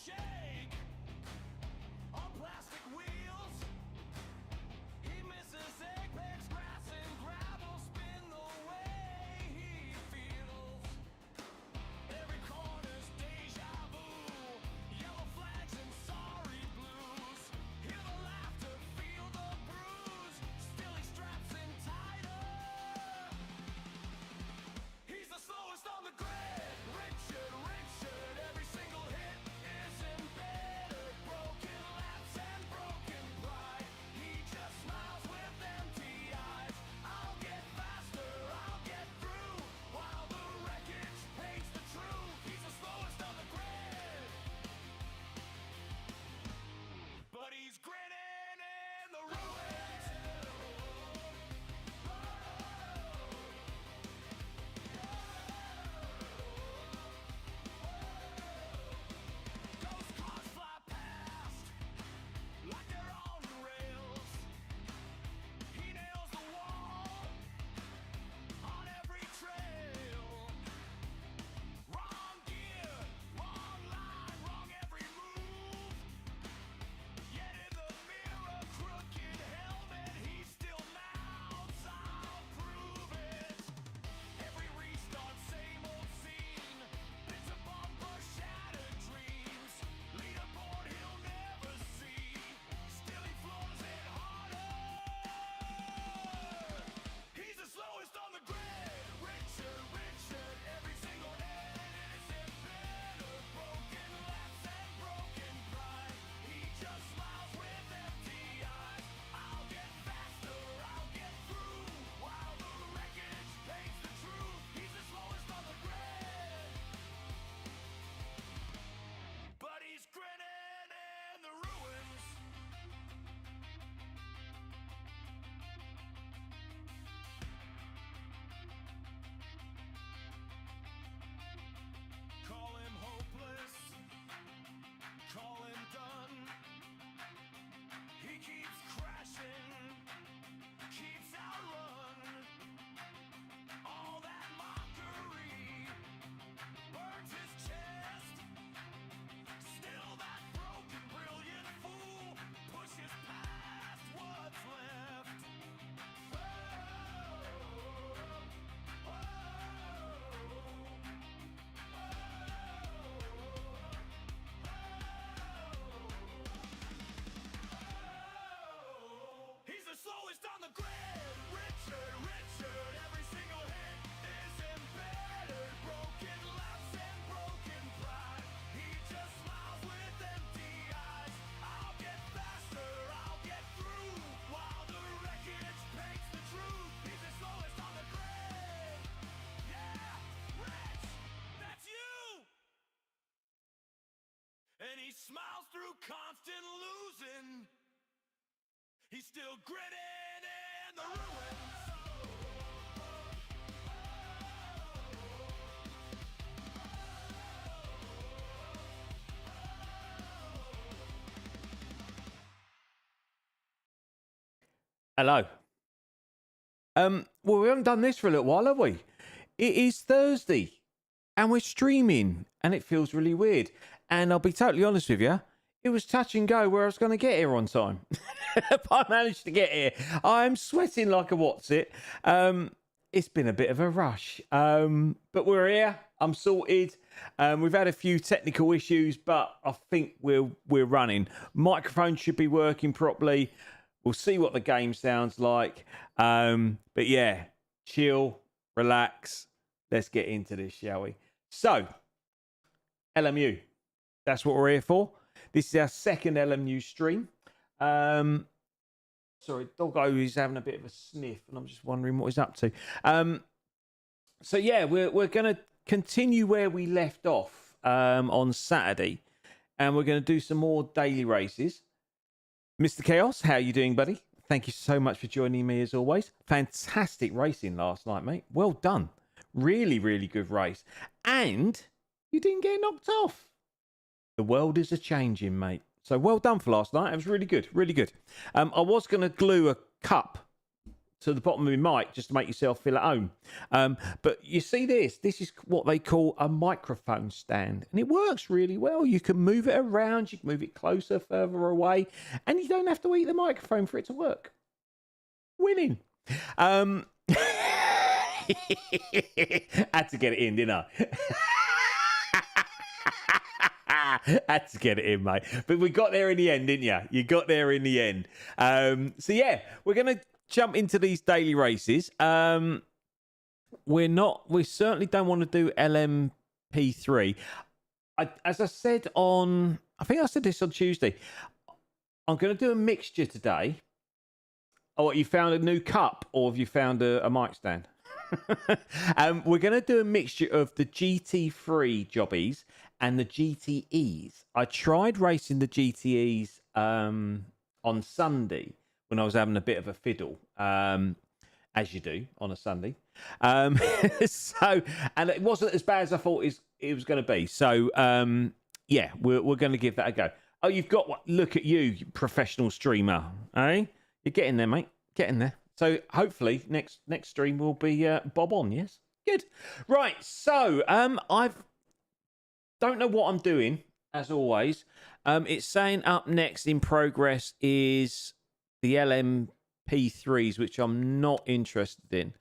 shake on plastic wheels. He misses apex grass and gravel, spin the way he feels. Every corner's deja vu, yellow flags and sorry blues. Hear the laughter, feel the bruise, still he straps in tighter. He's the slowest on the grid. Richard, every single hit is embedded. Broken laps and broken pride. He just smiles with empty eyes. I'll get faster, I'll get through, while the wreckage paints the truth. He's the slowest on the grid, but he's grinning in the ruins. Ghost cars fly past like they're on rails. He nails the wall on every trail. Wrong gear, wrong line, wrong every move. Yet in the mirror, crooked helmet, he still mouths, I'll prove it. Every restart, same old scene. Bits of bumper, shattered dreams. Leaderboard he'll never see. Still he floors it harder. He's the slowest on the grid. Richard, every single hit is embedded. Broken laps and broken pride. He just smiles with empty eyes. I'll get faster, I'll get through, while the wreckage paints the truth. He's the slowest on the grid, but he's grinning in the ruins. Call him hopeless, call him done. He keeps crashing, keeps outrun. All that mockery burns his chest. Still that broken, brilliant fool pushes past what's left. He's the slowest on the grid. Richard, every single hit is embedded. Broken laps and broken pride. He just smiles with empty eyes. I'll get faster, I'll get through, while the wreckage paints the truth. He's the slowest on the grid. Yeah, Rich, that's you. And he smiles through constant losing. He's still grinning in the ruins. Hello. Well, we haven't done this for a little while, have we? It is Thursday, and we're streaming, and it feels really weird. And I'll be totally honest with you, it was touch and go where I was going to get here on time. But I managed to get here. I'm sweating like a what's it. It's been a bit of a rush, but we're here. I'm sorted. We've had a few technical issues, but I think we're running. Microphone should be working properly. We'll see what the game sounds like. But yeah, chill, relax. Let's get into this, shall we? So, LMU. That's what we're here for. This is our second LMU stream. Sorry, Doggo is having a bit of a sniff, and I'm just wondering what he's up to. So yeah, we're going to continue where we left off on Saturday, and we're going to do some more daily races. Mr. Chaos, how you doing, buddy? Thank you so much for joining me as always. Fantastic racing last night, mate. Well done. Really, really good race. And you didn't get knocked off. The world is a-changing, mate. So well done for last night. It was really good, really good. I was going to glue a cup to the bottom of my mic just to make yourself feel at home. But you see this is what they call a microphone stand, and it works really well. You can move it around, you can move it closer, further away, and you don't have to eat the microphone for it to work. Winning. Had to get it in, didn't I? Had to get it in, mate. But we got there in the end, didn't you? You got there in the end. So yeah, we're gonna jump into these daily races. We certainly don't want to do LMP3. As I said I think I said this on Tuesday, I'm going to do a mixture today. Oh, what, you found a new cup, or have you found a mic stand? We're going to do a mixture of the GT3 jobbies and the GTEs. I tried racing the GTEs on Sunday when I was having a bit of a fiddle, as you do on a Sunday. And it wasn't as bad as I thought it was going to be. So, yeah, we're going to give that a go. Oh, you've got what? Look at you professional streamer, eh? You're getting there, mate. Getting there. So hopefully next stream will be bob on. Yes, good. Right. So I don't know what I'm doing as always. It's saying up next in progress is the LMP3s, which I'm not interested in.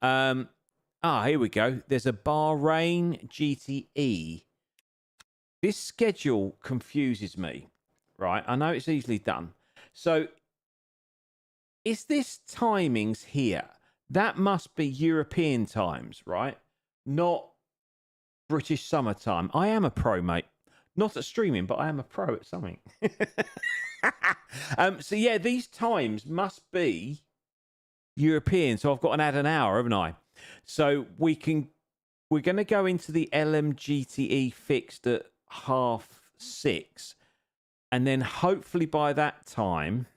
Here we go. There's a Bahrain GTE. This schedule confuses me. Right. I know it's easily done. So. Is this timings here? That must be European times, right? Not British summertime. I am a pro, mate. Not at streaming, but I am a pro at something. So yeah, these times must be European. So I've got to add an hour, haven't I? So we're going to go into the LMGTE fixed at 6:30, and then hopefully by that time.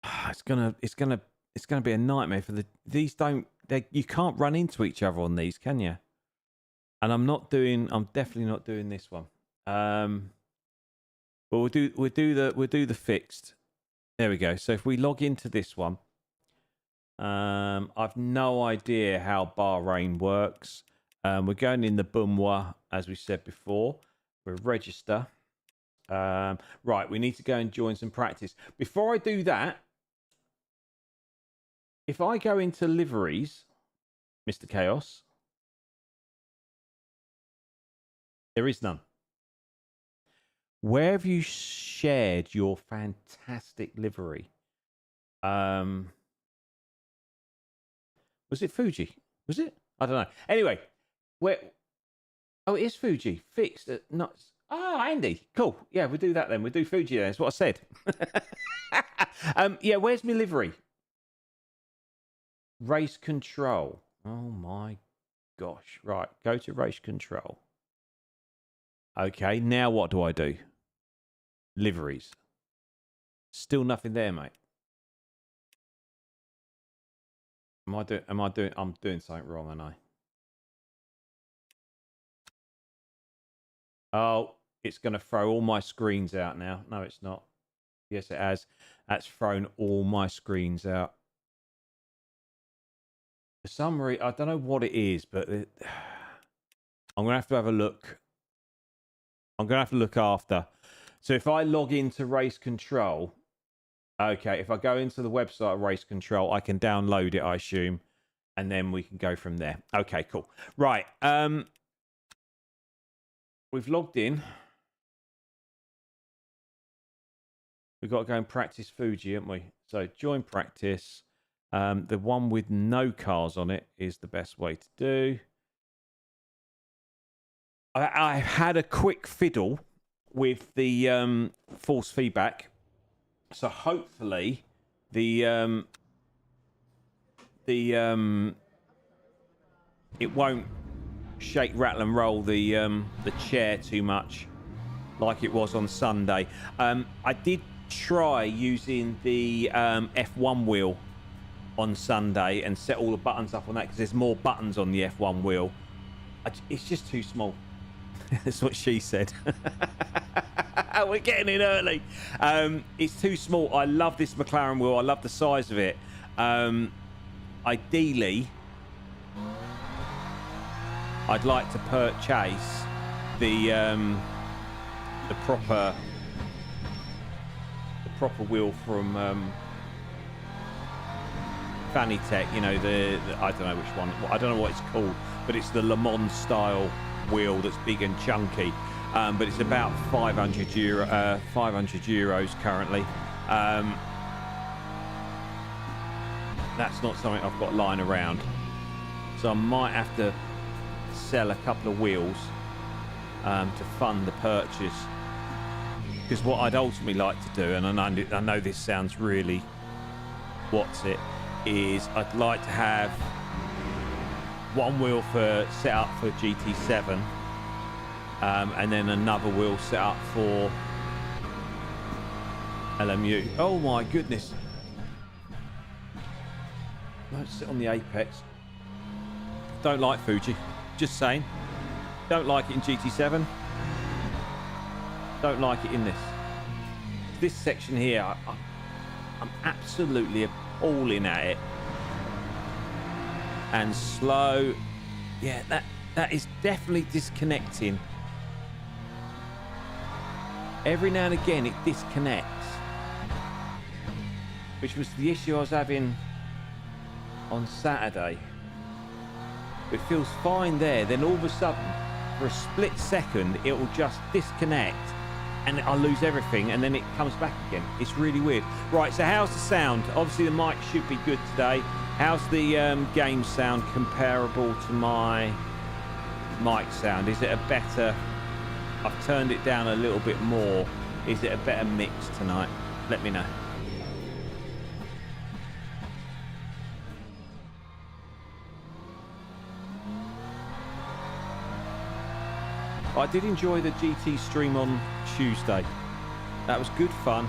It's gonna be a nightmare for you can't run into each other on these, can you? And I'm definitely not doing this one. But we'll do the fixed. There we go. So if we log into this one, I've no idea how Bahrain works. We're going in the Bumwa, as we said before. We'll register. Right, we need to go and join some practice. Before I do that, if I go into liveries, Mr. Chaos, there is none. Where have you shared your fantastic livery? Was it Fuji? Was it? I don't know. Anyway, where? Oh, it is Fuji. Fixed at nuts. Oh, Andy. Cool. Yeah, we'll do that then. We'll do Fuji then. That's what I said. Yeah, where's my livery? Race control. Oh my gosh. Right, go to race control. Okay, now what do I do? Liveries. Still nothing there, mate. I'm doing something wrong, aren't I? Oh, it's going to throw all my screens out now. No, it's not. Yes, it has. That's thrown all my screens out. For some reason, I don't know what it is, but I'm going to have a look. I'm going to have to look after. So if I log into race control, okay, if I go into the website of race control, I can download it, I assume, and then we can go from there. Okay, cool. Right. We've logged in. We've got to go and practice Fuji, haven't we? So join practice. The one with no cars on it is the best way to do. I've had a quick fiddle with the force feedback, so hopefully it won't shake, rattle, and roll the chair too much, like it was on Sunday. I did try using the F1 wheel on Sunday and set all the buttons up on that because there's more buttons on the F1 wheel. It's just too small. That's what she said. We're getting in early. It's too small. I love this McLaren wheel. I love the size of it. Ideally, I'd like to purchase the proper wheel from Fanatec. You know, the I don't know which one. I don't know what it's called, but it's the Le Mans style wheel that's big and chunky. But it's about 500 euros currently. That's not something I've got lying around, so I might have to sell a couple of wheels to fund the purchase. Because what I'd ultimately like to do, and I know this sounds really is I'd like to have one wheel set up for GT7, and then another wheel set up for LMU. Oh my goodness. Don't sit on the apex. Don't like Fuji. Just saying. Don't like it in GT7. Don't like it in this. This section here, I'm absolutely appalling at it. And slow. Yeah, that is definitely disconnecting. Every now and again it disconnects, which was the issue I was having on Saturday. It feels fine there, then all of a sudden for a split second it will just disconnect and I lose everything, and then it comes back again. It's really weird. Right, so how's the sound? Obviously the mic should be good today. How's the game sound comparable to my mic sound? Is it a better... I've turned it down a little bit more. Is it a better mix tonight? Let me know. I did enjoy the GT stream on Tuesday. That was good fun.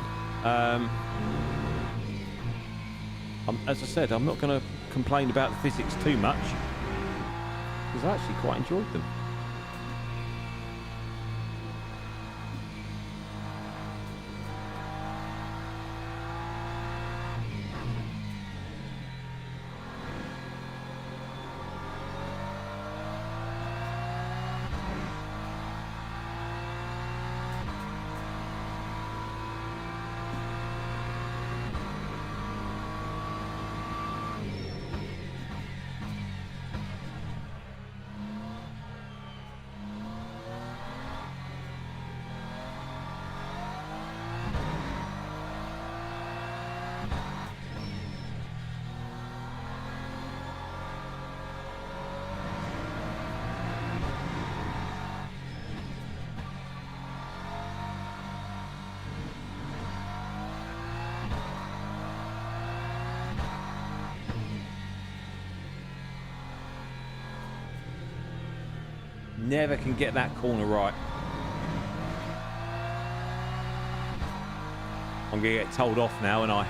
As I said, I'm not going to complain about the physics too much, because I actually quite enjoyed them. Never can get that corner right. I'm going to get told off now, and I...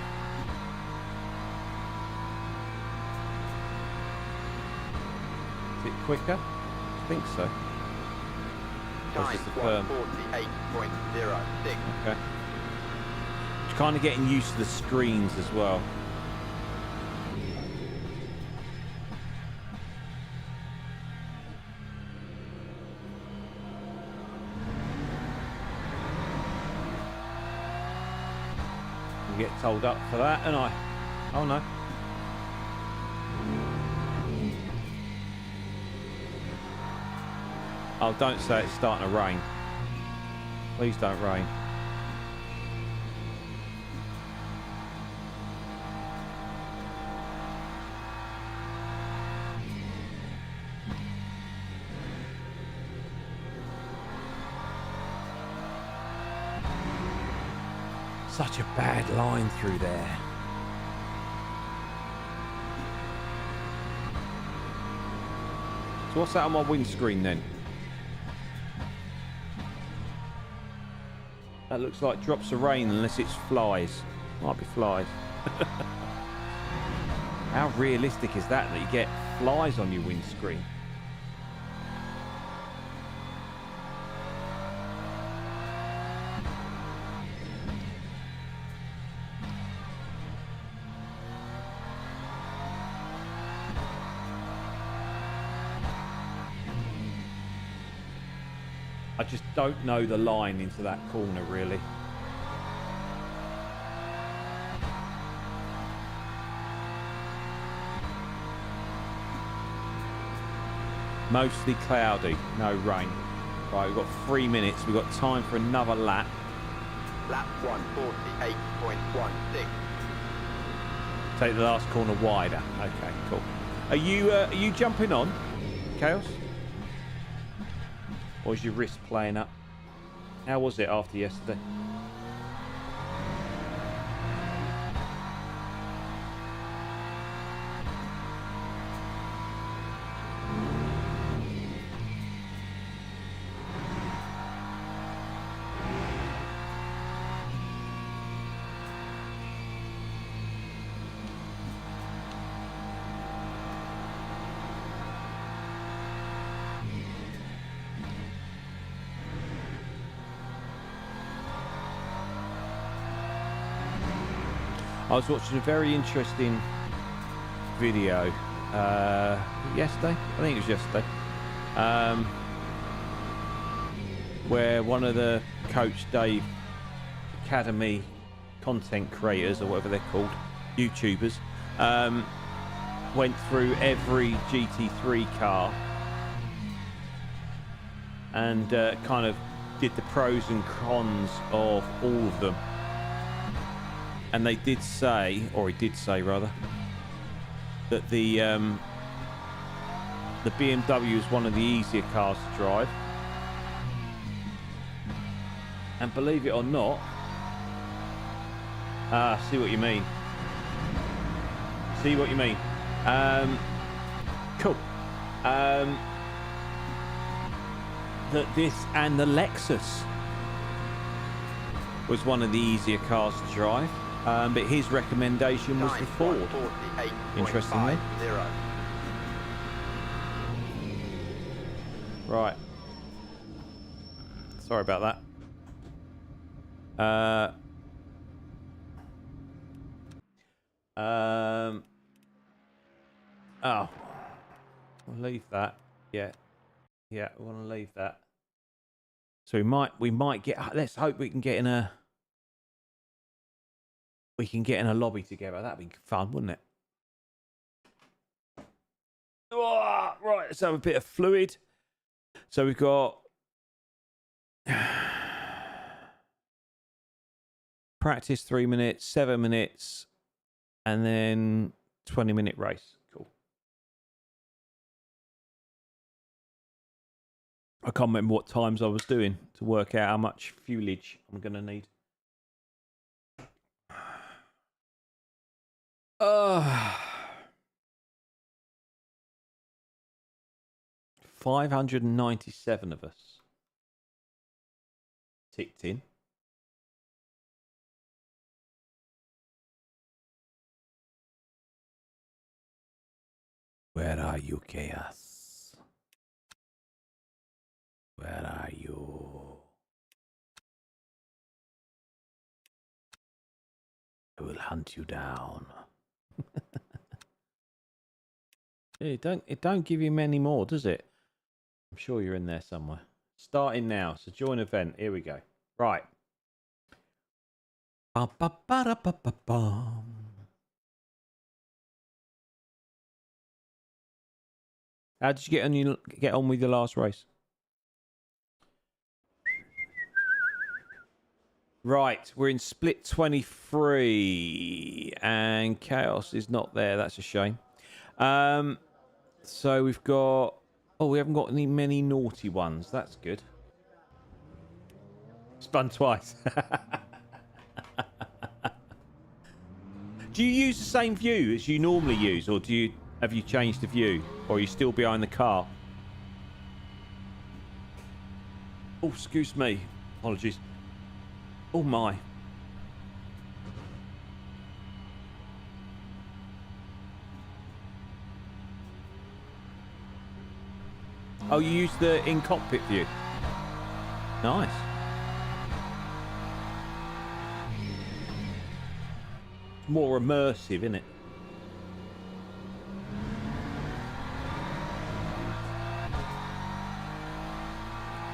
Is it quicker? I think so. Time 1:48.06. Okay. Just kind of getting used to the screens as well. Get told up for that, and I... Oh no. Oh, don't say it's starting to rain. Please don't rain. Such a bad line through there. So what's that on my windscreen then? That looks like drops of rain, unless it's flies. Might be flies. How realistic is that you get flies on your windscreen? I just don't know the line into that corner, really. Mostly cloudy, no rain. Right, we've got 3 minutes. We've got time for another lap. Lap 148.16. Take the last corner wider. Okay, cool. Are you jumping on, Chaos? Or is your wrist playing up? How was it after yesterday? I was watching a very interesting video yesterday. I think it was yesterday. Where one of the Coach Dave Academy content creators, or whatever they're called, YouTubers, went through every GT3 car and kind of did the pros and cons of all of them. And they did say, or he did say rather, that the BMW is one of the easier cars to drive. And believe it or not, see what you mean. See what you mean. Cool. That this and the Lexus was one of the easier cars to drive. But his recommendation was the Ford. Interestingly. Right. Sorry about that. Oh. We'll leave that. Yeah. Yeah, we want to leave that. So we might get, let's hope we can get in a lobby together. That'd be fun, wouldn't it? Oh, right, let's have a bit of fluid. So we've got practice 3 minutes, 7 minutes, and then 20-minute race. Cool. I can't remember what times I was doing to work out how much fuelage I'm going to need. 597 of us ticked in. Where are you, Chaos? Where are you? I will hunt you down. It don't give you many more, does it? I'm sure you're in there somewhere. Starting now. So join event. Here we go. Right. How did you get on with your last race? Right, we're in split 23 and Chaos is not there. That's a shame. So we've got, we haven't got many naughty ones. That's good. Spun twice. Do you use the same view as you normally use, or have you changed the view, or are you still behind the car? Oh, excuse me. Apologies. Oh my. Oh, you use the in-cockpit view. Nice. More immersive, isn't it?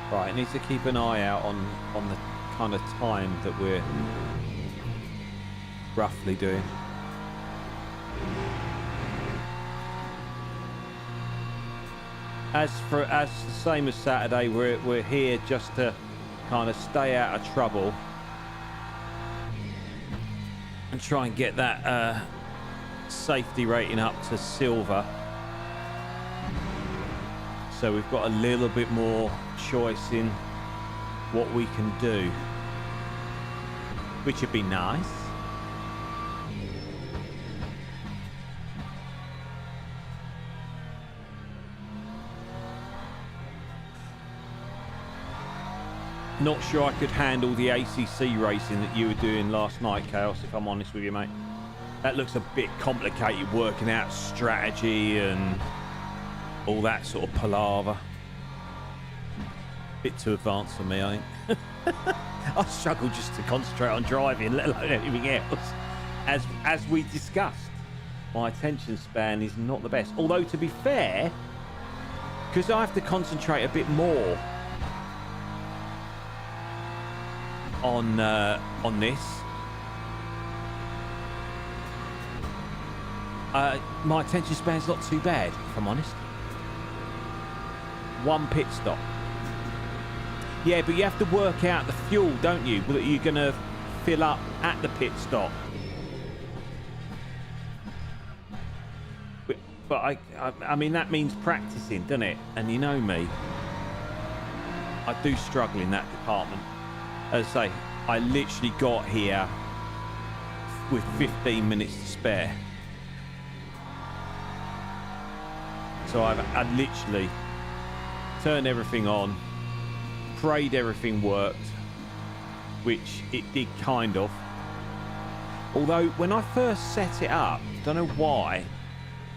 Right, I need to keep an eye out on the kind of time that we're roughly doing. As the same as Saturday, we're here just to kind of stay out of trouble and try and get that safety rating up to silver. So we've got a little bit more choice in what we can do, which would be nice. Not sure I could handle the ACC racing that you were doing last night, Chaos, if I'm honest with you, mate. That looks a bit complicated, working out strategy and all that sort of palaver. Bit too advanced for me, I think. I struggle just to concentrate on driving, let alone anything else. As we discussed, my attention span is not the best. Although, to be fair, because I have to concentrate a bit more on this, my attention span's not too bad, if I'm honest. One pit stop. Yeah, but you have to work out the fuel, don't you, that you're going to fill up at the pit stop. But I mean, that means practicing, doesn't it? And you know me, I do struggle in that department. As I say, I literally got here with 15 minutes to spare. So I literally turned everything on, prayed everything worked, which it did kind of. Although when I first set it up, don't know why,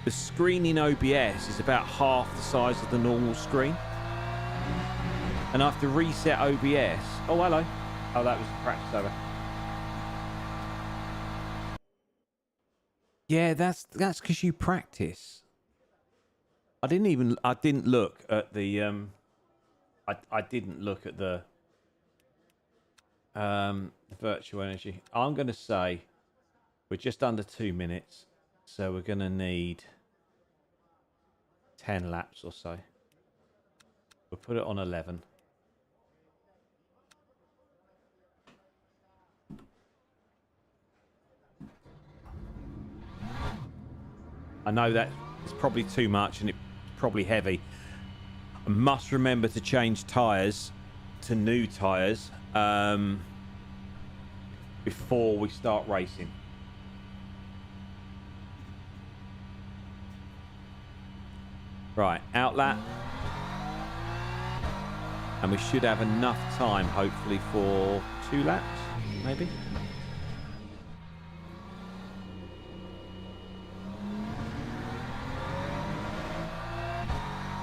the screen in OBS is about half the size of the normal screen. And I have to reset OBS. Oh, hello. Oh, that was practice over. Yeah, that's because you practice. I didn't look at the I didn't look at the virtual energy. I'm going to say we're just under 2 minutes, so we're going to need 10 laps or so. We'll put it on 11. I know that it's probably too much and it's probably heavy. I must remember to change tyres to new tyres before we start racing. Right, out lap. And we should have enough time, hopefully, for 2 laps, maybe.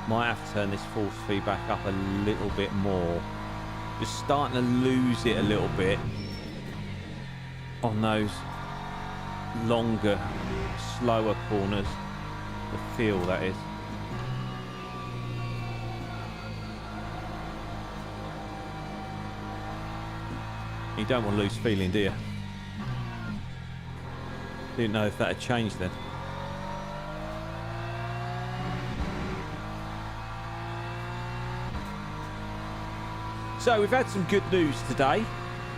Might have to turn this force feedback up a little bit more. Just starting to lose it a little bit on those longer, slower corners. The feel, that is. You don't want to lose feeling, do you? Didn't know if that had changed then. So we've had some good news today.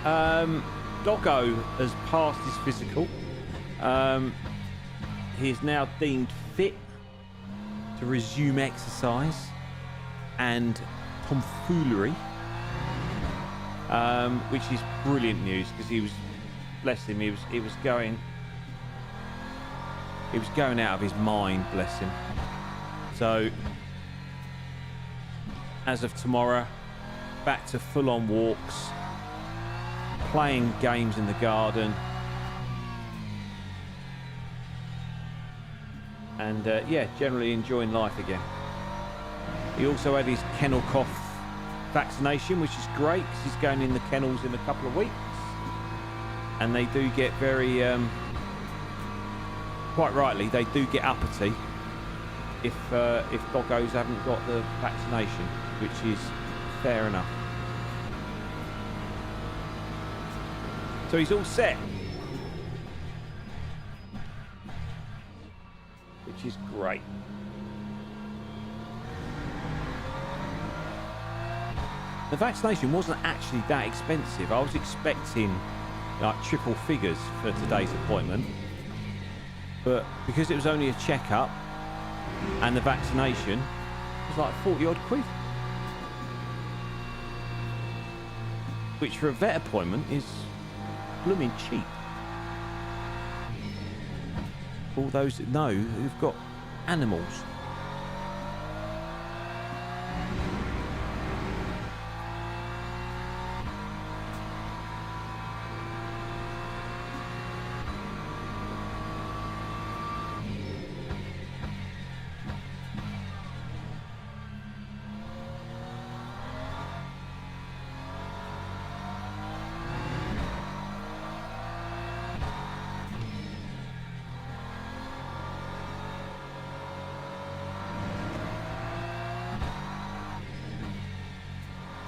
Doggo has passed his physical. He is now deemed fit to resume exercise and tomfoolery, which is brilliant news because he was, bless him, he was going out of his mind, bless him. So as of tomorrow, back to full-on walks, playing games in the garden, and yeah, generally enjoying life again. He also had his kennel cough vaccination, which is great because he's going in the kennels in a couple of weeks, and they do get very quite rightly, they do get uppity if doggos haven't got the vaccination, which is fair enough. So he's all set. Which is great. The vaccination wasn't actually that expensive. I was expecting like triple figures for today's appointment. But because it was only a checkup and the vaccination, it was like 40 odd quid. Which for a vet appointment is blooming cheap. All those that know who've got animals.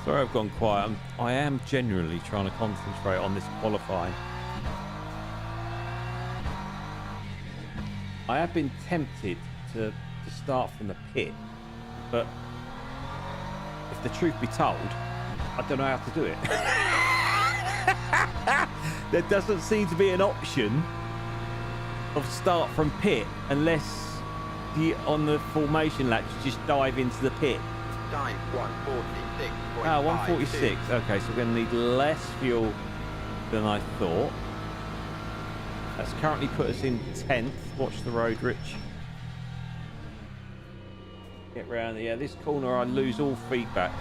Sorry I've gone quiet. I am genuinely trying to concentrate on this qualifying. I have been tempted to start from the pit, but if the truth be told, I don't know how to do it. There doesn't seem to be an option of start from pit unless on the formation lap you just dive into the pit. Time 146. 146. Okay, so we're going to need less fuel than I thought. That's currently put us in 10th. Watch the road, Rich. Get round there. Yeah, this corner I lose all feedback.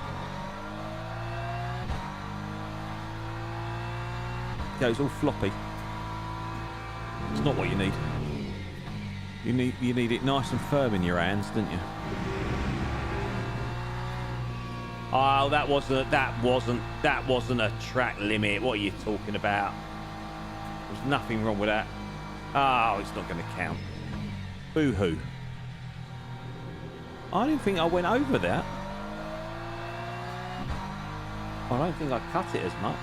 Goes all floppy. It's not what you need. You need it nice and firm in your hands, don't you? Oh, that wasn't a track limit. What are you talking about? There's nothing wrong with that. Oh, it's not going to count. Boo-hoo. I didn't think I went over that. I don't think I cut it as much.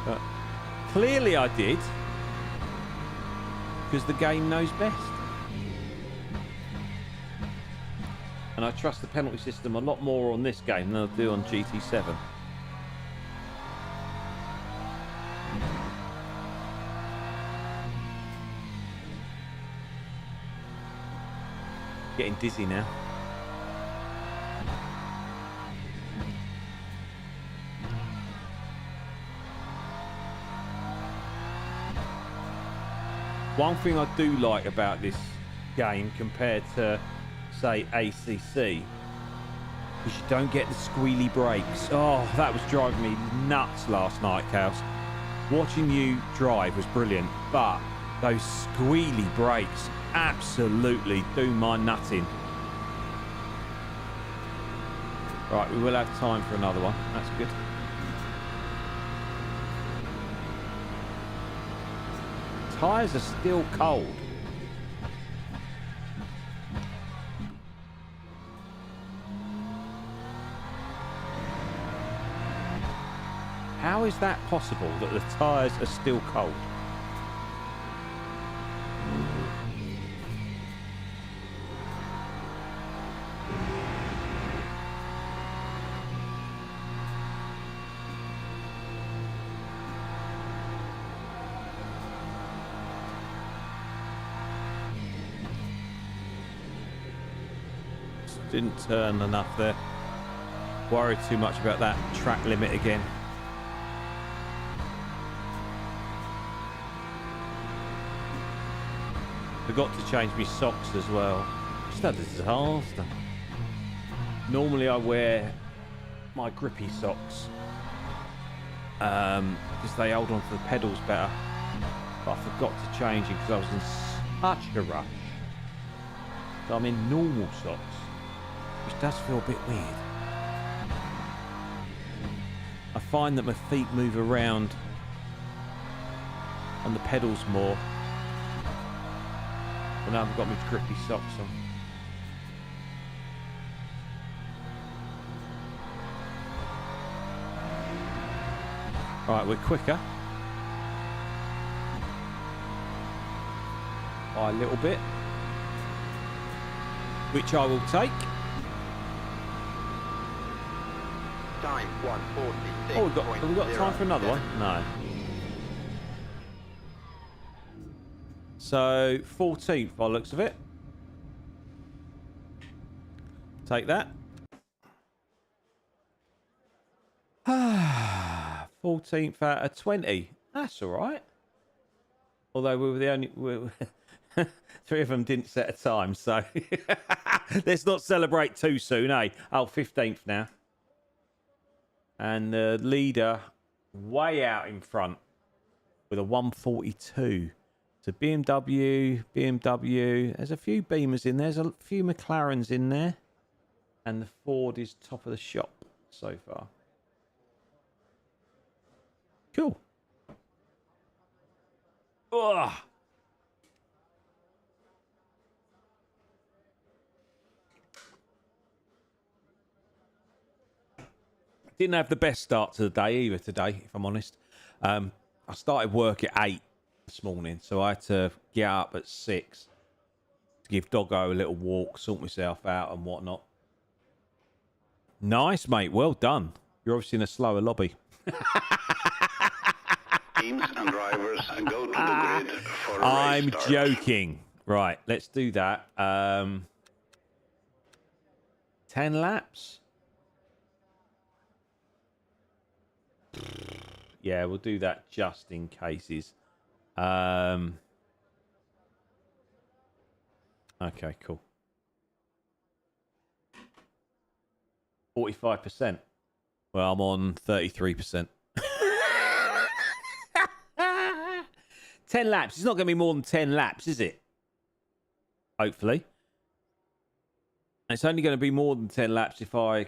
But clearly I did. Because the game knows best. And I trust the penalty system a lot more on this game than I do on GT7. Getting dizzy now. One thing I do like about this game compared to, say, ACC, is you don't get the squealy brakes. Oh, that was driving me nuts last night, Chaos. Watching you drive was brilliant, but those squealy brakes absolutely do my nutting. Right, we will have time for another one. That's good. Tyres are still cold. How is that possible that the tyres are still cold? Didn't turn enough there. Worried too much about that track limit again. Forgot to change my socks as well. Just had a disaster. Normally I wear my grippy socks because they hold onto the pedals better. But I forgot to change it because I was in such a rush. So I'm in normal socks, which does feel a bit weird. I find that my feet move around on the pedals more when I haven't got my grippy socks on. Right, we're quicker. By a little bit. Which I will take. Time 146. Oh, have we got time for another one? No. So, 14th by the looks of it. Take that. 14th out of 20. That's all right. Although we were the only... three of them didn't set a time, so... Let's not celebrate too soon, eh? Oh, 15th now. And the leader way out in front with a 142. So BMW. There's a few Beamers in there. There's a few McLarens in there. And the Ford is top of the shop so far. Cool. Ugh. Didn't have the best start to the day either today, if I'm honest. I started work at 8 this morning, so I had to get up at 6 to give Doggo a little walk, sort myself out and whatnot. Nice, mate. Well done. You're obviously in a slower lobby. Teams and drivers go to the grid for a I'm race start. joking. Right, let's do that. 10 laps? Yeah, we'll do that just in cases. Okay, cool. 45%. Well, I'm on 33%. 10 laps. It's not going to be more than 10 laps, is it? Hopefully. It's only going to be more than 10 laps if I...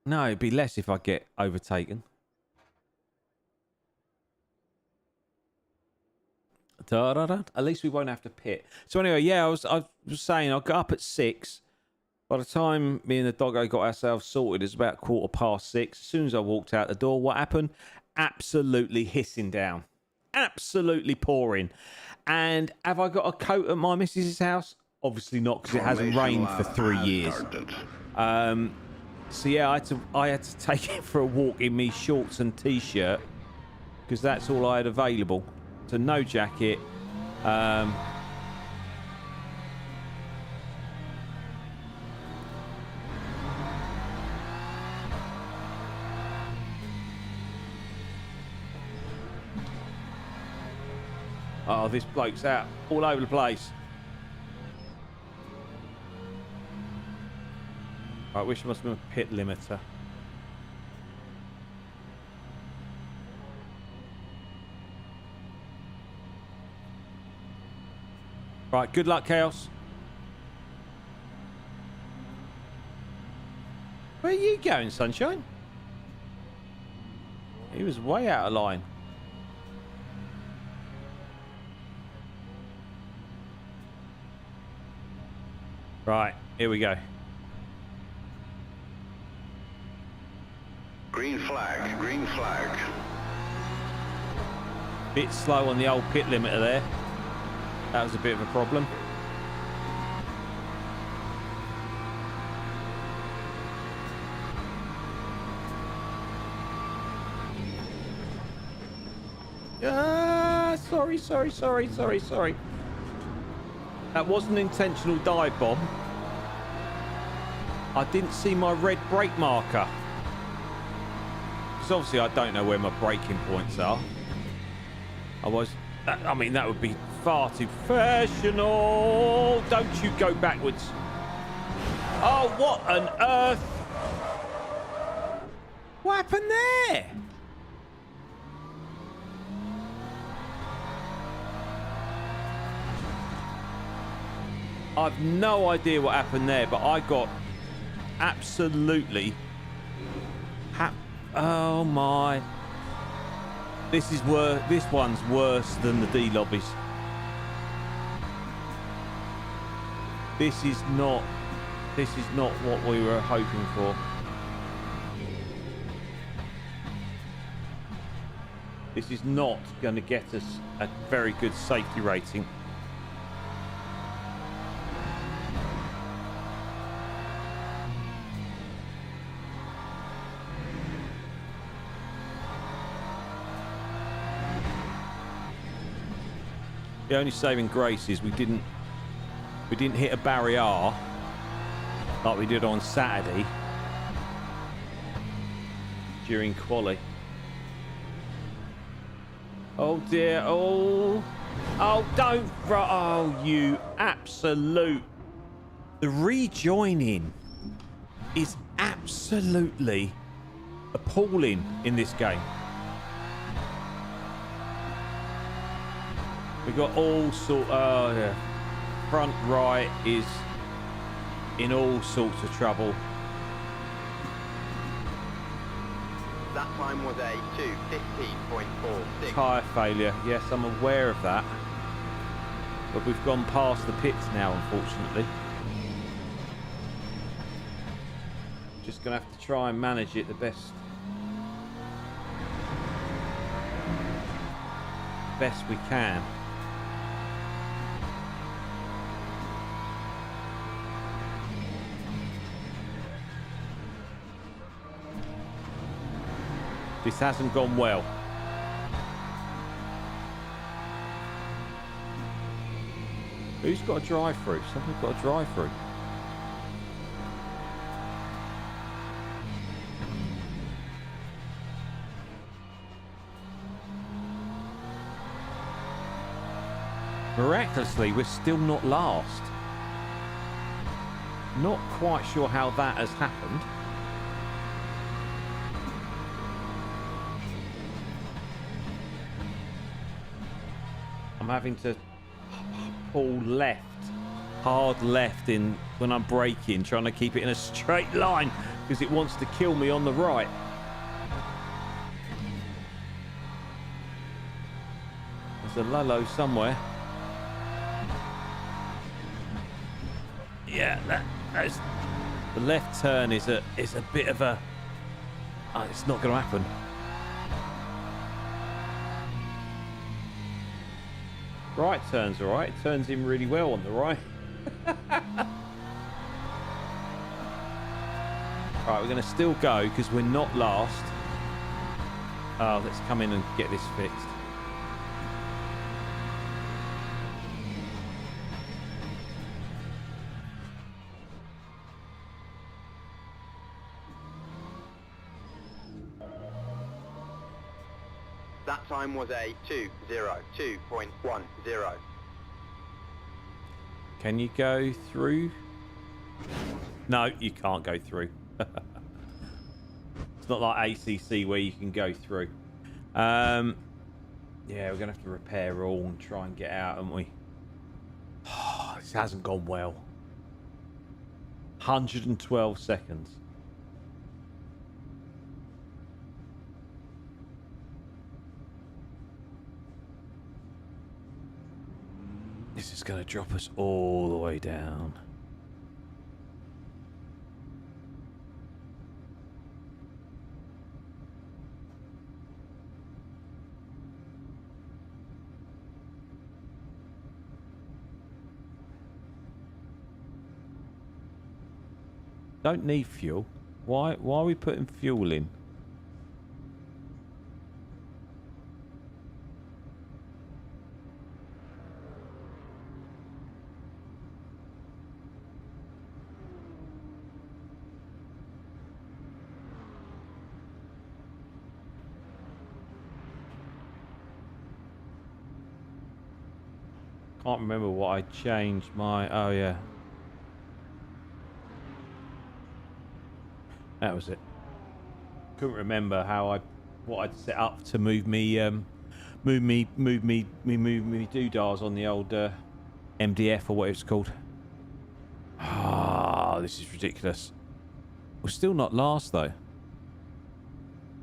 No, it'd be less if I get overtaken. Da-da-da. At least we won't have to pit. So anyway, yeah, I was saying I got up at 6. By the time me and the doggo got ourselves sorted, it's about 6:15. As soon as I walked out the door, what happened? Absolutely hissing down. Absolutely pouring. And have I got a coat at my missus's house? Obviously not, because it hasn't rained for 3 years. So yeah, I had to take it for a walk in me shorts and t-shirt, because that's all I had available. So no jacket. Oh, this bloke's out all over the place. I wish there must have been a pit limiter. Right, good luck, Chaos. Where are you going, Sunshine? He was way out of line. Right, here we go. Green flag, green flag. Bit slow on the old pit limiter there. That was a bit of a problem. Sorry. That wasn't an intentional dive bomb. I didn't see my red brake marker. Because obviously I don't know where my braking points are. I mean, that would be far too professional. Don't you go backwards. Oh, what on earth? What happened there? I've no idea what happened there, but I got absolutely... Oh my... This one's worse than the D lobbies. This is not what we were hoping for. This is not going to get us a very good safety rating. The only saving grace is we didn't hit a barrier like we did on Saturday during quali. Oh dear, oh don't, oh you absolute. The rejoining is absolutely appalling in this game. We've got all sort, oh yeah, front right is in all sorts of trouble. That time was a 2:15.46. Tyre failure, yes, I'm aware of that. But we've gone past the pits now, unfortunately. Just going to have to try and manage it the best we can. This hasn't gone well. Who's got a drive-through? Someone's got a drive-through. Miraculously, we're still not last. Not quite sure how that has happened. I'm having to pull left, hard left in when I'm braking, trying to keep it in a straight line because it wants to kill me on the right. There's a Lolo somewhere. Yeah, that's the left turn is a bit of a. It's not going to happen. Right turn's all right. It turns in really well on the right. Right, we're going to still go because we're not last. Oh, let's come in and get this fixed. That time was a 2:02.10. Can you go through? No, you can't go through. It's not like ACC where you can go through. Yeah, we're going to have to repair all and try and get out, haven't we? This hasn't gone well. 112 seconds. This is going to drop us all the way down. Don't need fuel. Why are we putting fuel in? Can't remember what I changed my... Oh, yeah. That was it. Couldn't remember what I'd set up to move me doodahs on the old MDF or what it's called. Ah, this is ridiculous. We're still not last though.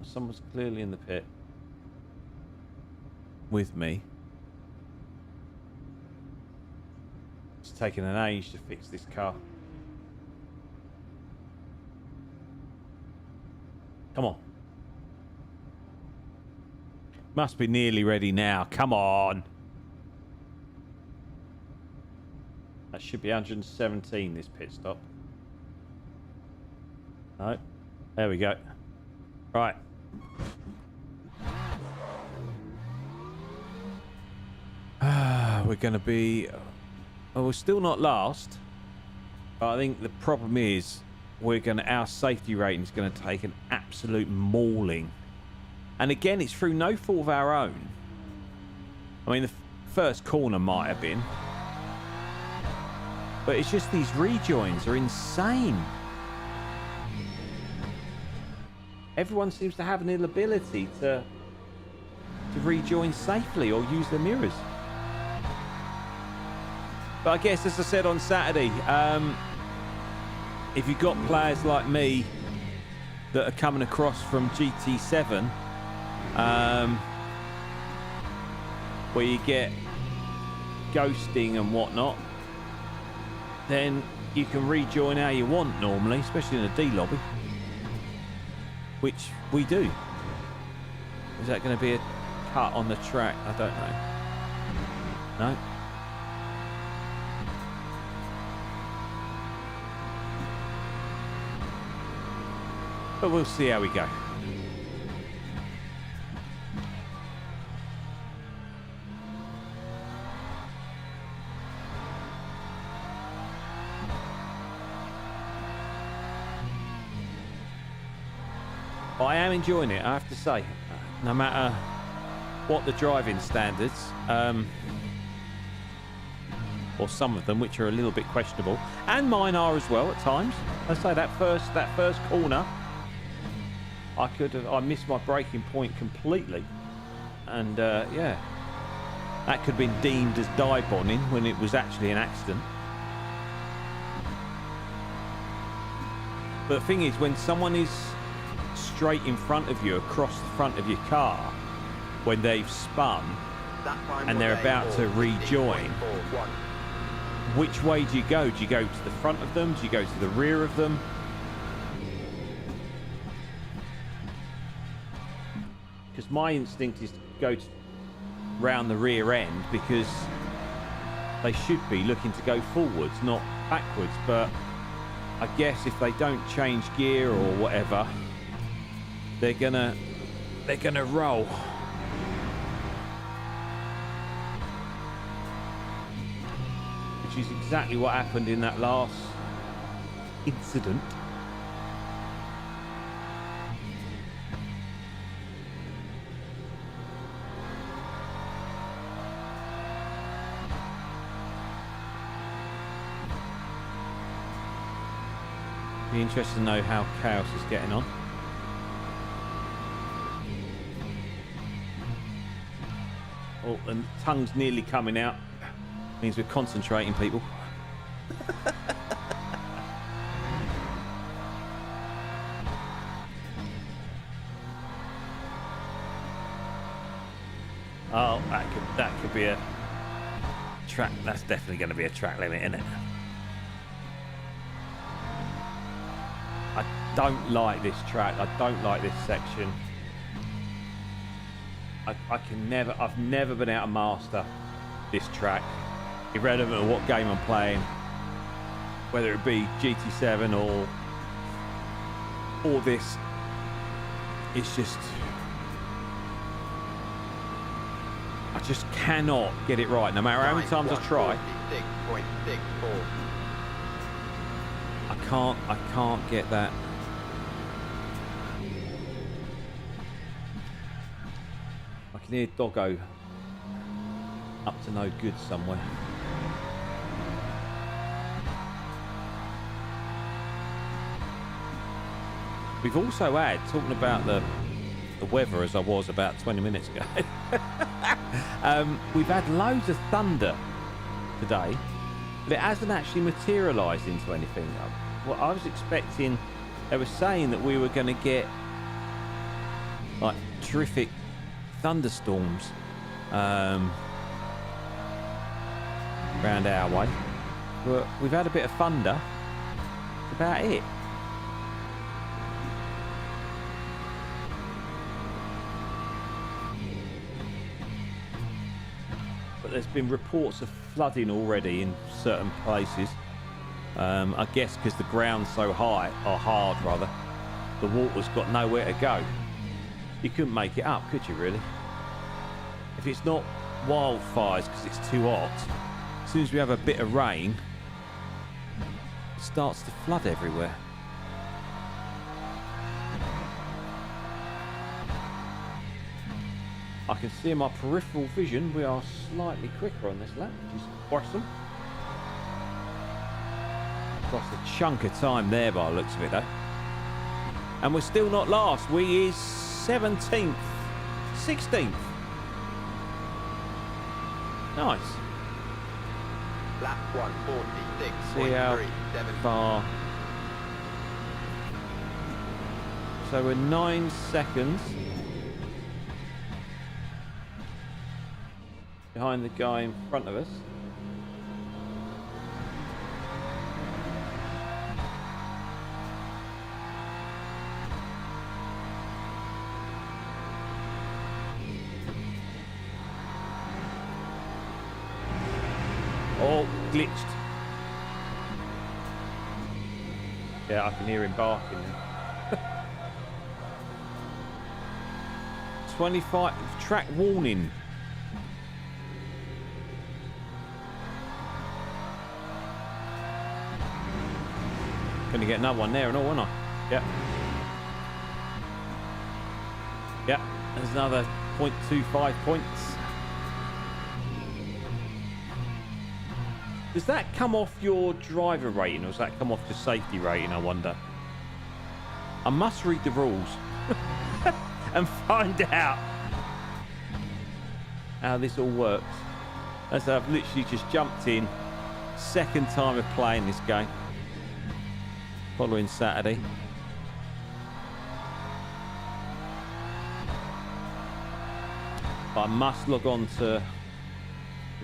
Someone's clearly in the pit with me. It's taken an age to fix this car. Come on. Must be nearly ready now. Come on. That should be 117, this pit stop. No. There we go. Right. We're going to be... Well, we're still not last. But I think the problem is our safety rating is going to take an absolute mauling. And again, it's through no fault of our own. I mean, the first corner might have been. But it's just these rejoins are insane. Everyone seems to have an inability to rejoin safely or use their mirrors. But I guess, as I said on Saturday, if you've got players like me that are coming across from GT7, where you get ghosting and whatnot, then you can rejoin how you want normally, especially in a D lobby, which we do. Is that going to be a cut on the track? I don't know. No. But we'll see how we go. I am enjoying it, I have to say. No matter what the driving standards, or some of them, which are a little bit questionable, and mine are as well at times. I say that first corner, I missed my braking point completely, and yeah, that could have been deemed as die-bombing when it was actually an accident. But the thing is, when someone is straight in front of you, across the front of your car, when they've spun and they're about to rejoin, which way do you go? Do you go to the front of them? Do you go to the rear of them? Because my instinct is to go round the rear end, because they should be looking to go forwards, not backwards. But I guess if they don't change gear or whatever, they're gonna roll. Which is exactly what happened in that last incident. Be interested to know how Chaos is getting on. Oh, and tongue's nearly coming out. Means we're concentrating, people. Oh, that could be a track. That's definitely going to be a track limit, isn't it? I don't like this track. I don't like this section. I've never been able to master this track, irrelevant of what game I'm playing, whether it be GT7 or this. It's just, I just cannot get it right, no matter how many times I try. I can't get that. I can hear Doggo up to no good somewhere. We've also had, talking about the weather as I was about 20 minutes ago, we've had loads of thunder today, but it hasn't actually materialised into anything. Well, I was expecting, they were saying that we were going to get like terrific thunderstorms around our way, but we've had a bit of thunder. That's about it. but there's been reports of flooding already in certain places. I guess because the ground's so high, or hard rather, the water's got nowhere to go. You couldn't make it up, could you really? If it's not wildfires because it's too hot, as soon as we have a bit of rain, it starts to flood everywhere. I can see in my peripheral vision we are slightly quicker on this lap, which is awesome. Lost a chunk of time there by the looks of it though. And we're still not last. We is 17th, 16th. Nice. Lap 146.375. See how far. So we're 9 seconds behind the guy in front of us. Oh, glitched. Yeah, I can hear him barking now. 25 track warning. Gonna get another one there and all, won't I? Yep. Yep, there's another 0.25 points. Does that come off your driver rating or does that come off your safety rating, I wonder? I must read the rules and find out how this all works. As I've literally just jumped in, second time of playing this game. Following Saturday. But I must log on to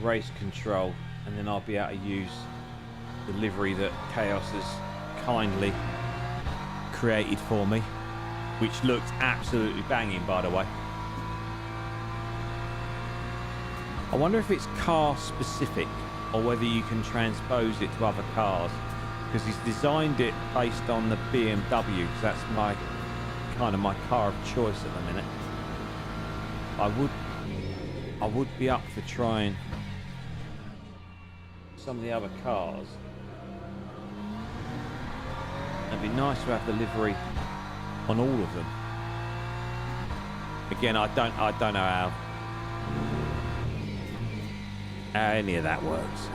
race control and then I'll be able to use the livery that Chaos has kindly created for me, which looks absolutely banging, by the way. I wonder if it's car specific or whether you can transpose it to other cars, because he's designed it based on the BMW, because that's my kind of my car of choice at the minute. I would be up for trying some of the other cars. It'd be nice to have the livery on all of them. Again, I don't know how any of that works.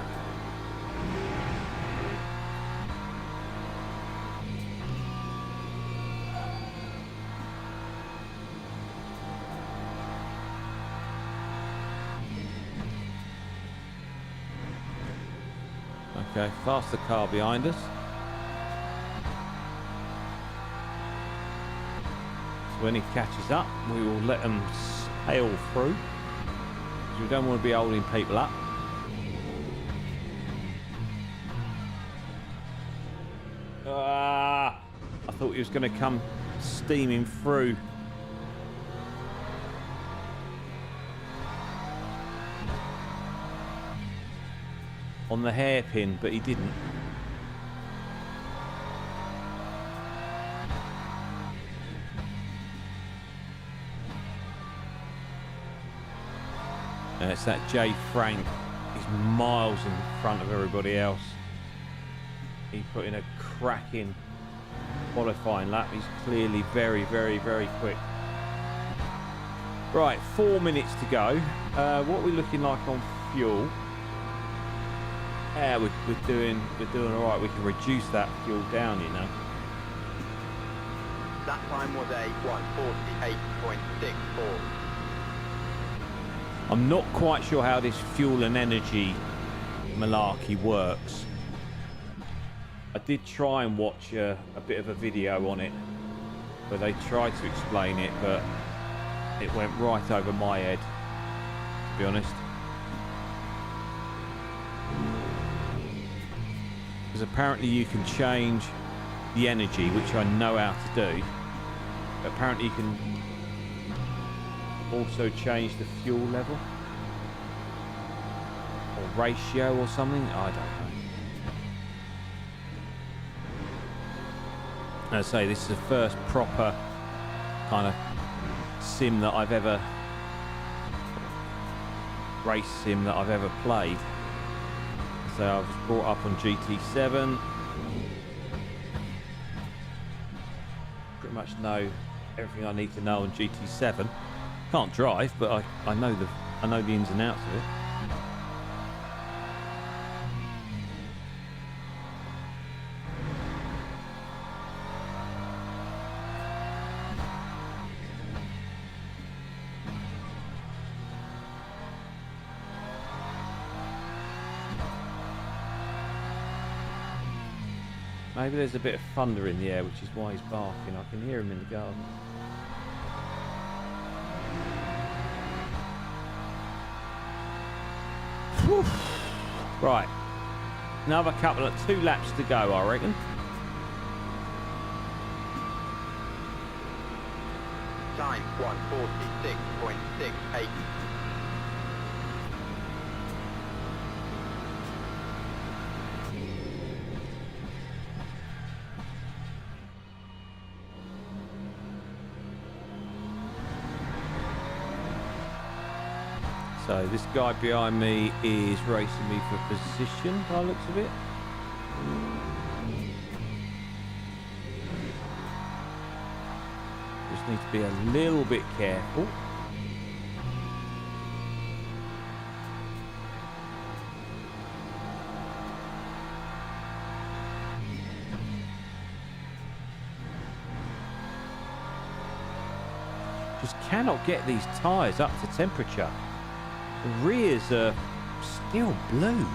Okay, faster car behind us. So when he catches up, we will let him sail through, because we don't want to be holding people up. I thought he was going to come steaming through. On the hairpin, but he didn't. It's that Jay Frank. He's miles in front of everybody else. He put in a cracking qualifying lap. He's clearly very, very, very quick. Right, 4 minutes to go. What are we looking like on fuel? Yeah, we're doing all right. We can reduce that fuel down, you know. That time was a 148.64. I'm not quite sure how this fuel and energy malarkey works. I did try and watch a bit of a video on it, where they tried to explain it, but it went right over my head, to be honest. Because apparently you can change the energy, which I know how to do. But apparently you can also change the fuel level. or ratio or something. I don't know. As I say, this is the first proper kind of sim that I've ever race sim that I've ever played. So I was brought up on GT7. Pretty much know everything I need to know on GT7. Can't drive, but I know the ins and outs of it. Maybe there's a bit of thunder in the air, which is why he's barking. I can hear him in the garden. Whew. Right. Another couple of 2 laps to go, I reckon. Time 146.68. So this guy behind me is racing me for position by the looks of it. Just need to be a little bit careful. Just cannot get these tyres up to temperature. The rears are still blue.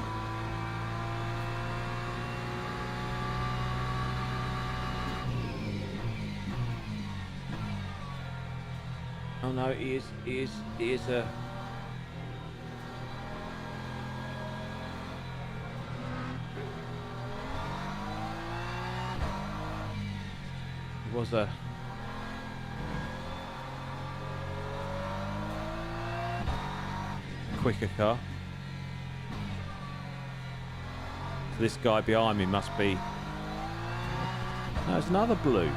Oh no, it is a... It was a... quicker car. So this guy behind me must be... No, it's another blue.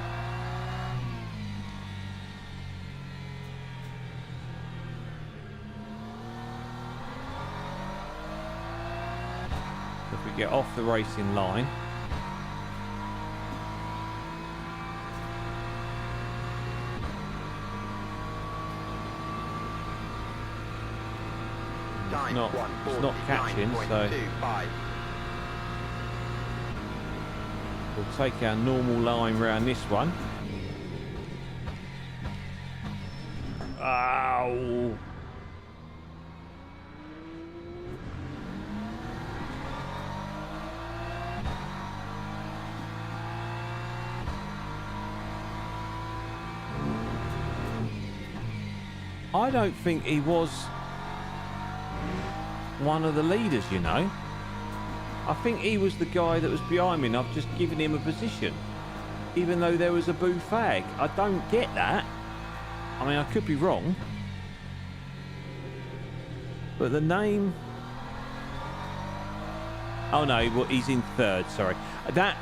If we get off the racing line, it's not catching, so we'll take our normal line round this one. Ow! I don't think he was one of the leaders, you know. I think he was the guy that was behind me and I've just given him a position, even though there was a boo fag. I don't get that. I mean, I could be wrong, but the name... Oh no, well, he's in third, sorry. That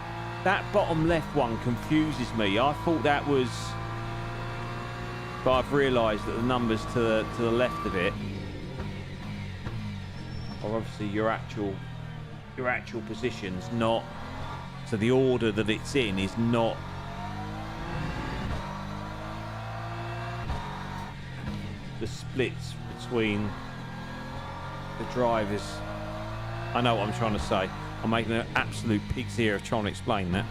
bottom left one confuses me. I thought that was... But I've realised that the numbers to the left of it are obviously your actual positions, not... So the order that it's in is not... the splits between the drivers. I know what I'm trying to say. I'm making an absolute pig's ear of trying to explain that.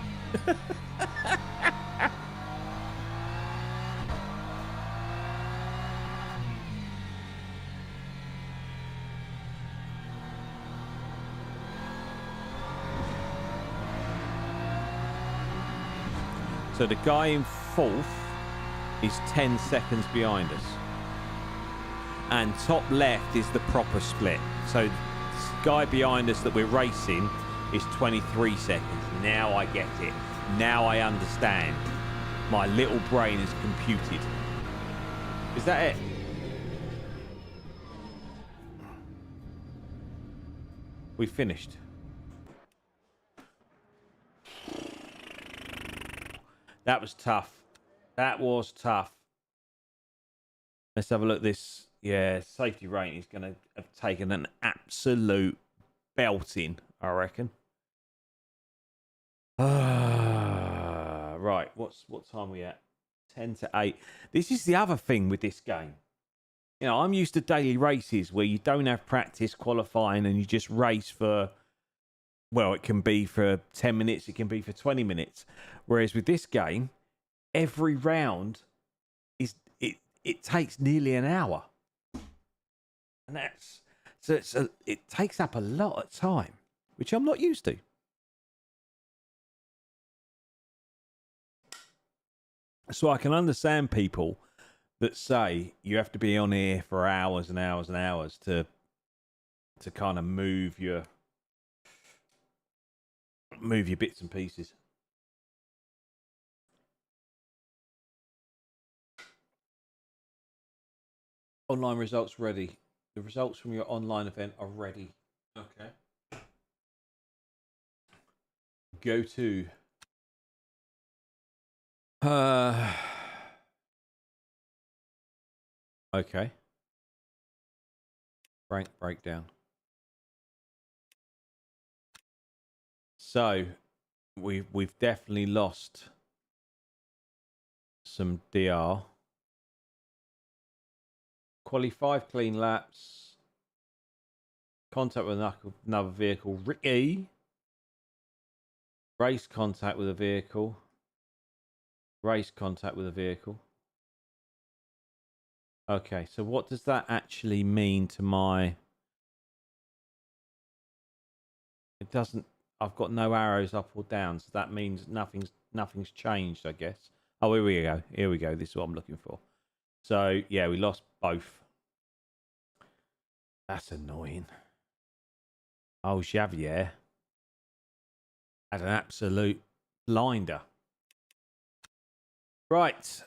So the guy in fourth is 10 seconds behind us. And top left is the proper split. So the guy behind us that we're racing is 23 seconds. Now I get it. Now I understand. My little brain is computed. Is that it? We finished. That was tough. That was tough. Let's have a look at this. Yeah, safety rating is going to have taken an absolute belting, I reckon. Right, what time are we at? 10 to 8. This is the other thing with this game. You know, I'm used to daily races where you don't have practice qualifying and you just race for, well, it can be for 10 minutes, it can be for 20 minutes. Whereas with this game, every round it takes nearly an hour. And that's so it takes up a lot of time, which I'm not used to. So I can understand people that say you have to be on here for hours and hours and hours to kind of move your bits and pieces. Online results ready. The results from your online event are ready. Okay. Go to. Okay. Rank breakdown. So we've definitely lost some DR. Quali 5 clean laps. Contact with another vehicle. Ricky. Race contact with a vehicle. Race contact with a vehicle. Okay, so what does that actually mean to my... It doesn't... I've got no arrows up or down, so that means nothing's changed, I guess. Oh, here we go. Here we go. This is what I'm looking for. So, yeah, we lost both. That's annoying. Oh, Xavier had an absolute blinder. Right.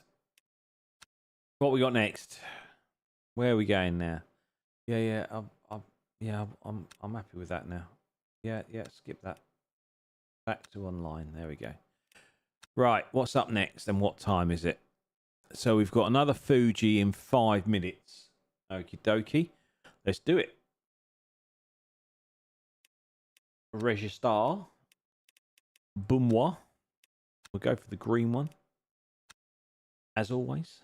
What we got next? Where are we going now? Yeah, I'm happy with that now. Yeah, skip that. Back to online. There we go. Right, what's up next and what time is it? So we've got another Fuji in 5 minutes. Okie dokie. Let's do it. Register. Boomwa. We'll go for the green one. As always.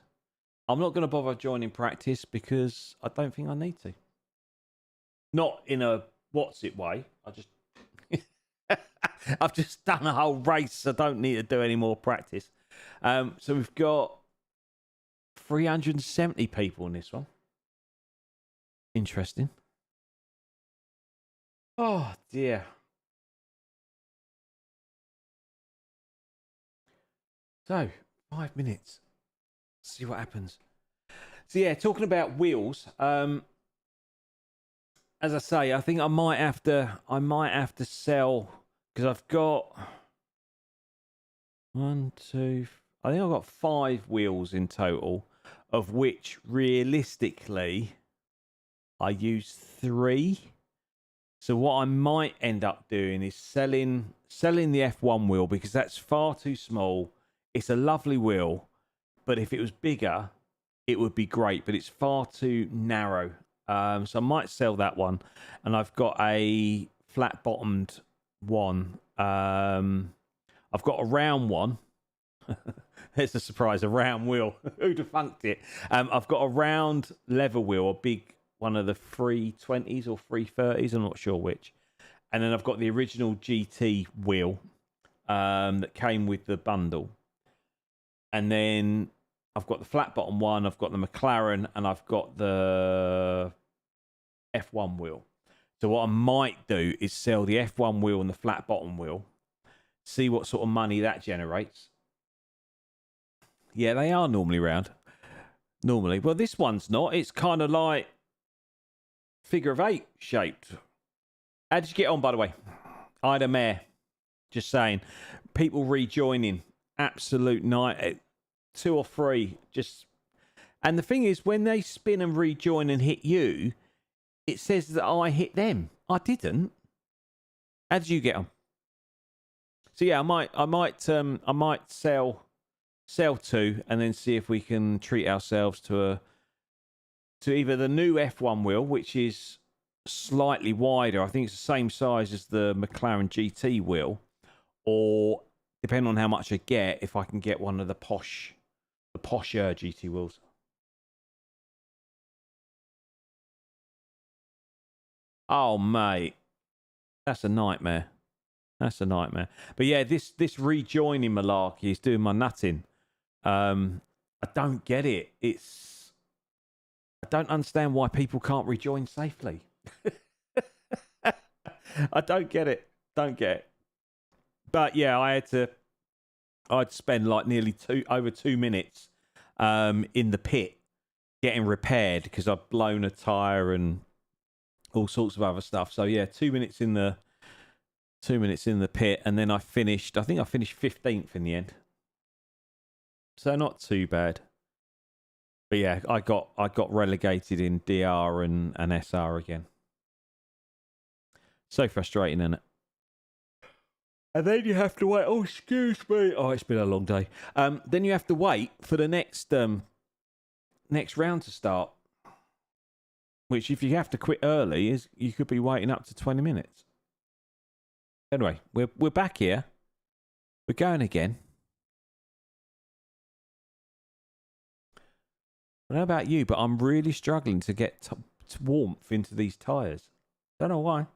I'm not going to bother joining practice because I don't think I need to. Not in a what's it way. I've just done a whole race, so I don't need to do any more practice. So we've got 370 people in this one. Interesting. Oh, dear. So, 5 minutes. See what happens. So, yeah, talking about wheels. As I say, I think I might have to sell, because I've got I think I've got 5 wheels in total, of which realistically I use 3. So what I might end up doing is selling the F1 wheel, because that's far too small. It's a lovely wheel, but if it was bigger, it would be great, but it's far too narrow. So I might sell that one. And I've got a flat-bottomed one. I've got a round one. It's a surprise, a round wheel. Who'd have funked it? I've got a round leather wheel, a big one of the 320s or 330s, I'm not sure which. And then I've got the original GT wheel that came with the bundle. And then I've got the flat bottom one, I've got the McLaren, and I've got the F1 wheel. So what I might do is sell the F1 wheel and the flat bottom wheel, see what sort of money that generates. Yeah, they are normally round. Normally. Well, this one's not. It's kind of like figure of 8 shaped. How did you get on, by the way? I had a mare. Just saying. People rejoining. Absolute night. 2 or 3. Just. And the thing is, when they spin and rejoin and hit you, it says that I hit them. I didn't. How did you get on? So yeah, I might sell 2 and then see if we can treat ourselves to either the new F1 wheel, which is slightly wider. I think it's the same size as the McLaren GT wheel, or depending on how much I get, if I can get one of the posher GT wheels. Oh mate, that's a nightmare. That's a nightmare. But yeah, this rejoining malarkey is doing my nutting. I don't get it. I don't understand why people can't rejoin safely. I don't get it. Don't get it. But yeah, I'd spend like nearly over 2 minutes in the pit getting repaired because I've blown a tire and all sorts of other stuff. So yeah, 2 minutes in the pit, and then I think I finished 15th in the end. So not too bad. But yeah, I got relegated in DR and SR again. So frustrating, isn't it? And then you have to wait. Oh, excuse me. Oh, it's been a long day. Then you have to wait for the next round to start. Which, if you have to quit early, is you could be waiting up to 20 minutes. Anyway, we're back here. We're going again. I don't know about you, but I'm really struggling to get warmth into these tyres. Don't know why.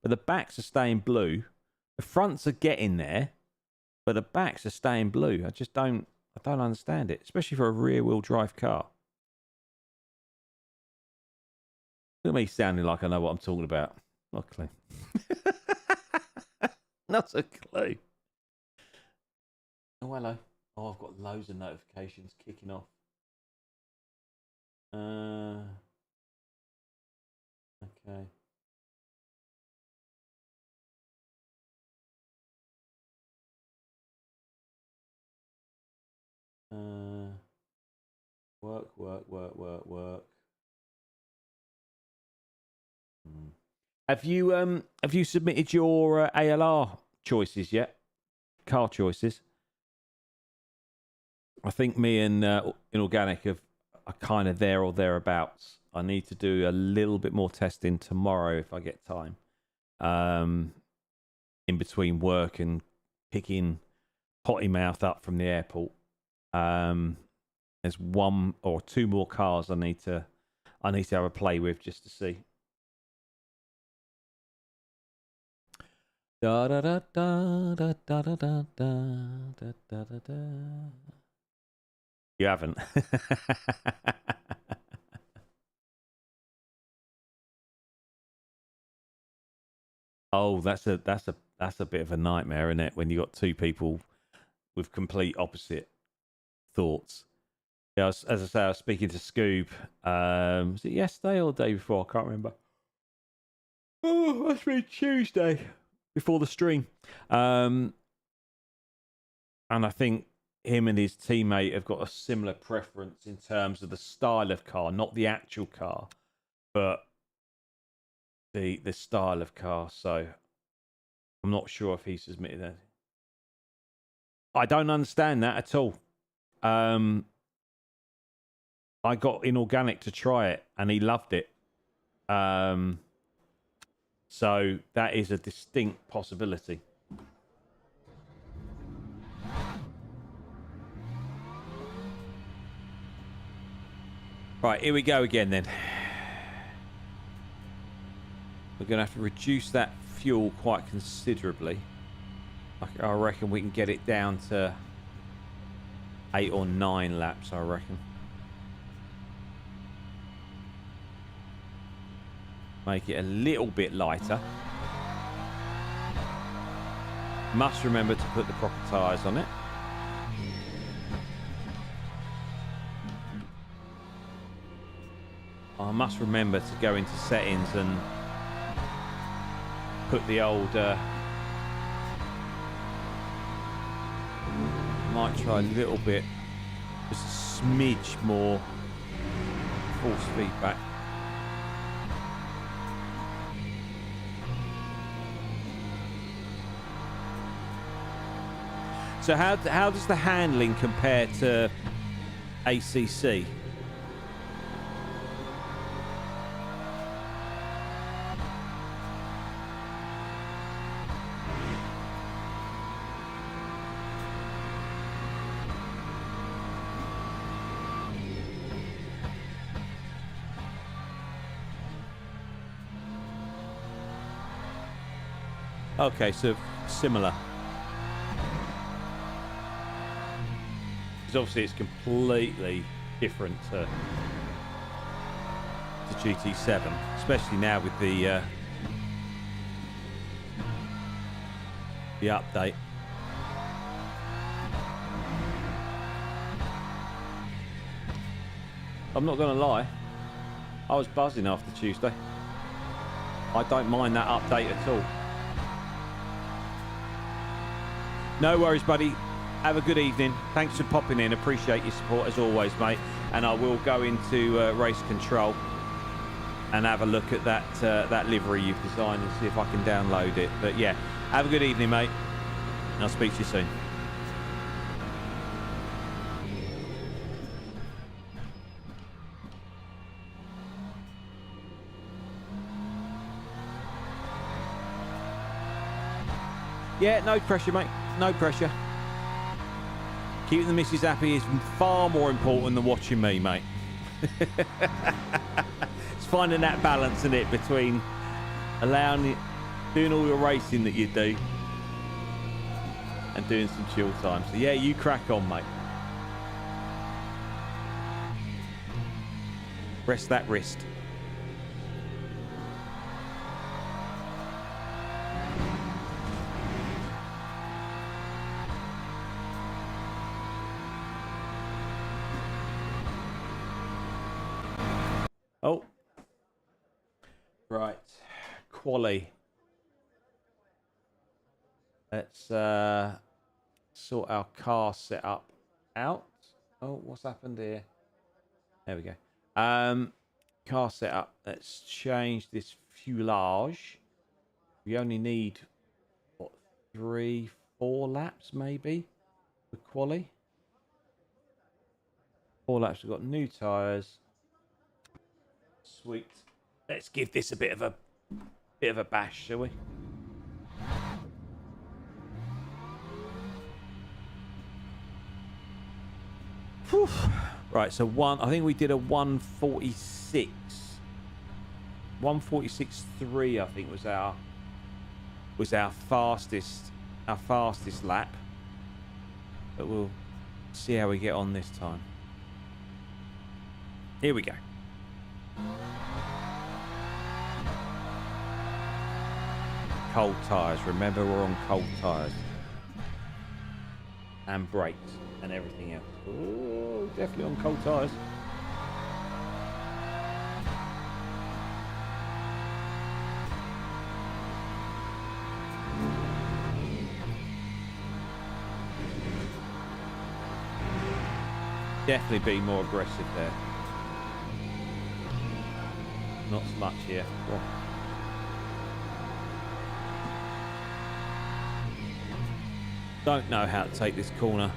But the backs are staying blue. The fronts are getting there, but the backs are staying blue. I don't understand it, especially for a rear-wheel drive car. Look at me sounding like I know what I'm talking about. Not a clue. Not a clue. Oh, hello. Oh, I've got loads of notifications kicking off. Okay. Work. Have you submitted your ALR choices yet? Car choices. I think me and Inorganic are kind of there or thereabouts. I need to do a little bit more testing tomorrow if I get time. In between work and picking Potty Mouth up from the airport. There's 1 or 2 more cars I need to have a play with just to see. Da da da da da da da da da da da da. You haven't. Oh, that's a bit of a nightmare, isn't it? When you got 2 people with complete opposite thoughts. Yeah, as I say, I was speaking to Scoob. Was it yesterday or the day before? I can't remember. Oh, must be Tuesday before the stream. And I think him and his teammate have got a similar preference in terms of the style of car, not the actual car, but the style of car. So I'm not sure if he submitted that. I don't understand that at all. I got Inorganic to try it and he loved it. So that is a distinct possibility. Right, here we go again then. We're going to have to reduce that fuel quite considerably. I reckon we can get it down to 8 or 9 laps, I reckon. Make it a little bit lighter. Must remember to put the proper tyres on it. I must remember to go into settings and put the old... might try a little bit, just a smidge more force feedback. So how does the handling compare to ACC? Okay, so similar. Because obviously it's completely different to GT7, especially now with the update. I'm not going to lie, I was buzzing after Tuesday. I don't mind that update at all. No worries, buddy. Have a good evening. Thanks for popping in. Appreciate your support as always, mate. And I will go into race control and have a look at that livery you've designed and see if I can download it. But yeah, have a good evening, mate. And I'll speak to you soon. Yeah, no pressure, mate. No pressure. Keeping the missus happy is far more important than watching me, mate. It's finding that balance in it between doing all your racing that you do and doing some chill time. So yeah, you crack on, mate. Rest that wrist. Oh, right, quali. Let's sort our car setup out. Oh, what's happened here? There we go. Car setup. Let's change this fuselage. We only need what, 3-4 laps maybe for quali. 4 laps. We've got new tyres. Sweet. Let's give this a bit of a bash, shall we? Whew. Right, so I think we did a 146. 146.3, I think was our fastest lap. But we'll see how we get on this time. Here we go. Cold tyres. Remember, we're on cold tyres. And brakes and everything else. Oh, definitely on cold tyres. Definitely be more aggressive there. Not so much here. Oh. Don't know how to take this corner.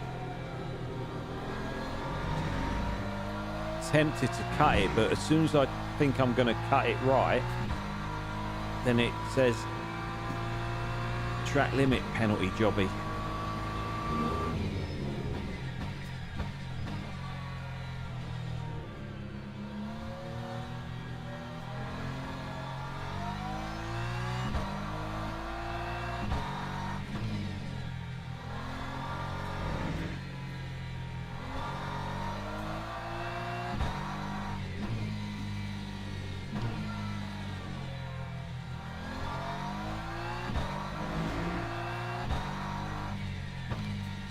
Tempted to cut it, but as soon as I think I'm going to cut it right, then it says track limit penalty jobby.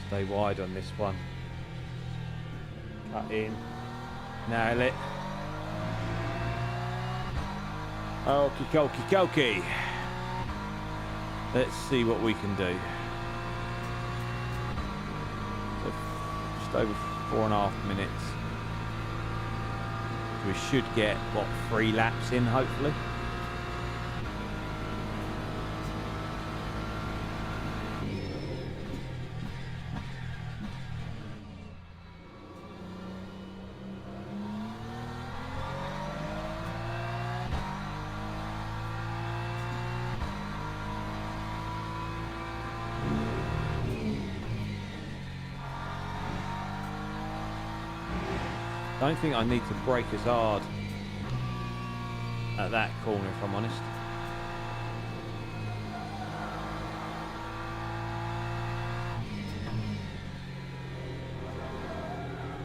Stay wide on this one. Cut in. Nail it. Okie dokie dokie. Let's see what we can do. So just over 4.5 minutes. We should get, what, 3 laps in, hopefully. don't think I need to brake as hard at that corner, if I'm honest.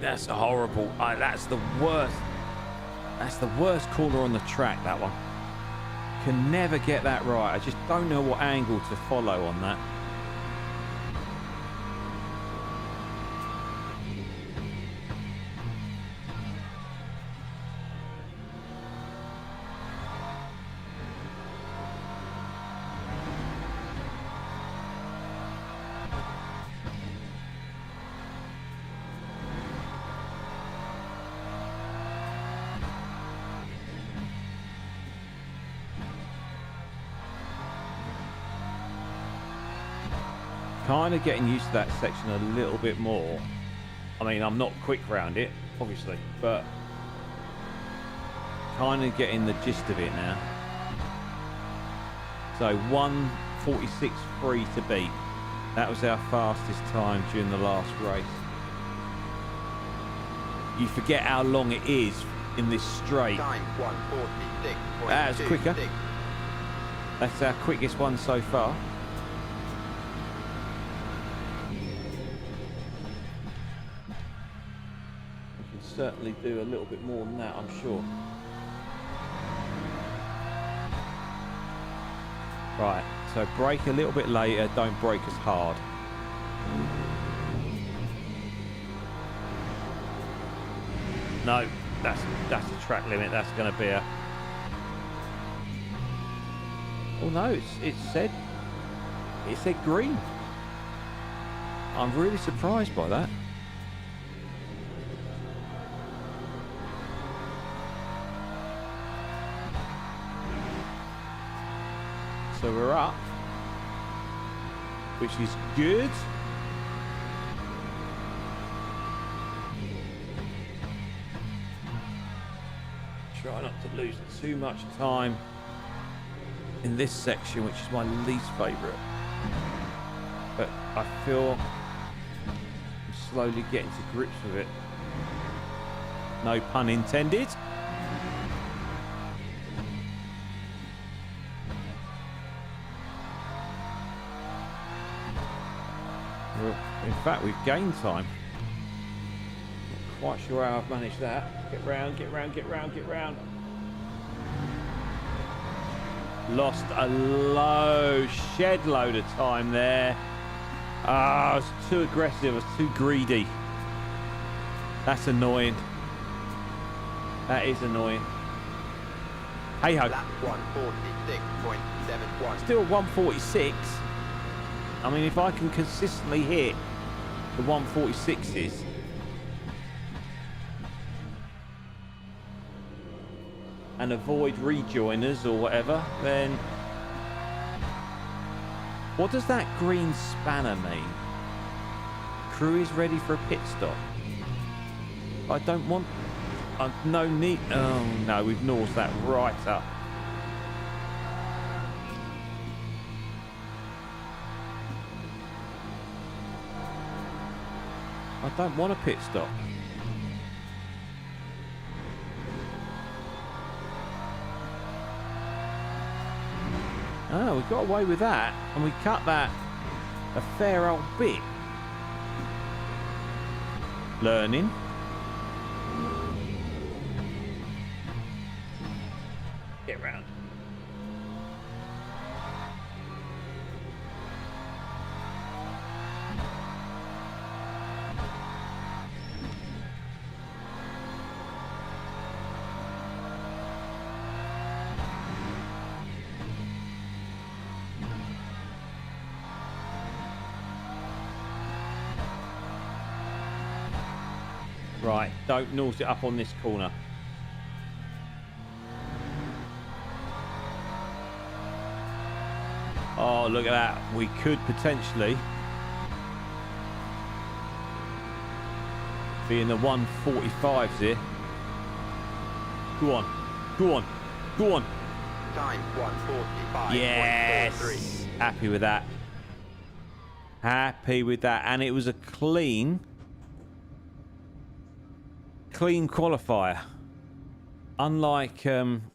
That's horrible. That's the worst. That's the worst corner on the track, that one. Can never get that right. I just don't know what angle to follow on that. Kind of getting used to that section a little bit more. I mean, I'm not quick round it, obviously, but kind of getting the gist of it now. So 1:46.3 to beat. That was our fastest time during the last race. You forget how long it is in this straight. Time 1:46.26. That's quicker. That's our quickest one so far. Certainly do a little bit more than that, I'm sure. Right, so brake a little bit later, don't brake as hard. No, that's the track limit. That's going to be a... Oh no, it said green. I'm really surprised by that. So we're up, which is good. Try not to lose too much time in this section, which is my least favourite. But I feel I'm slowly getting to grips with it. No pun intended. In fact, we've gained time. Not quite sure how I've managed that. Get round, get round, get round, get round. Lost a shed load of time there. I was too aggressive, I was too greedy. That's annoying. That is annoying. Hey ho. Lap 1:46.71. Still 146. I mean, if I can consistently hit the 146s, and avoid rejoiners or whatever, then what does that green spanner mean? Crew is ready for a pit stop. I don't want... no need... Oh no, we've nosed that right up. I don't want a pit stop. Oh, we got away with that, and we cut that a fair old bit. Learning. Get round. Right, don't nose it up on this corner. Oh, look at that. We could potentially be in the 145s here. Go on, go on, go on. Time 1:45.43. Yes! Happy with that. Happy with that. And it was a clean clean qualifier. Unlike,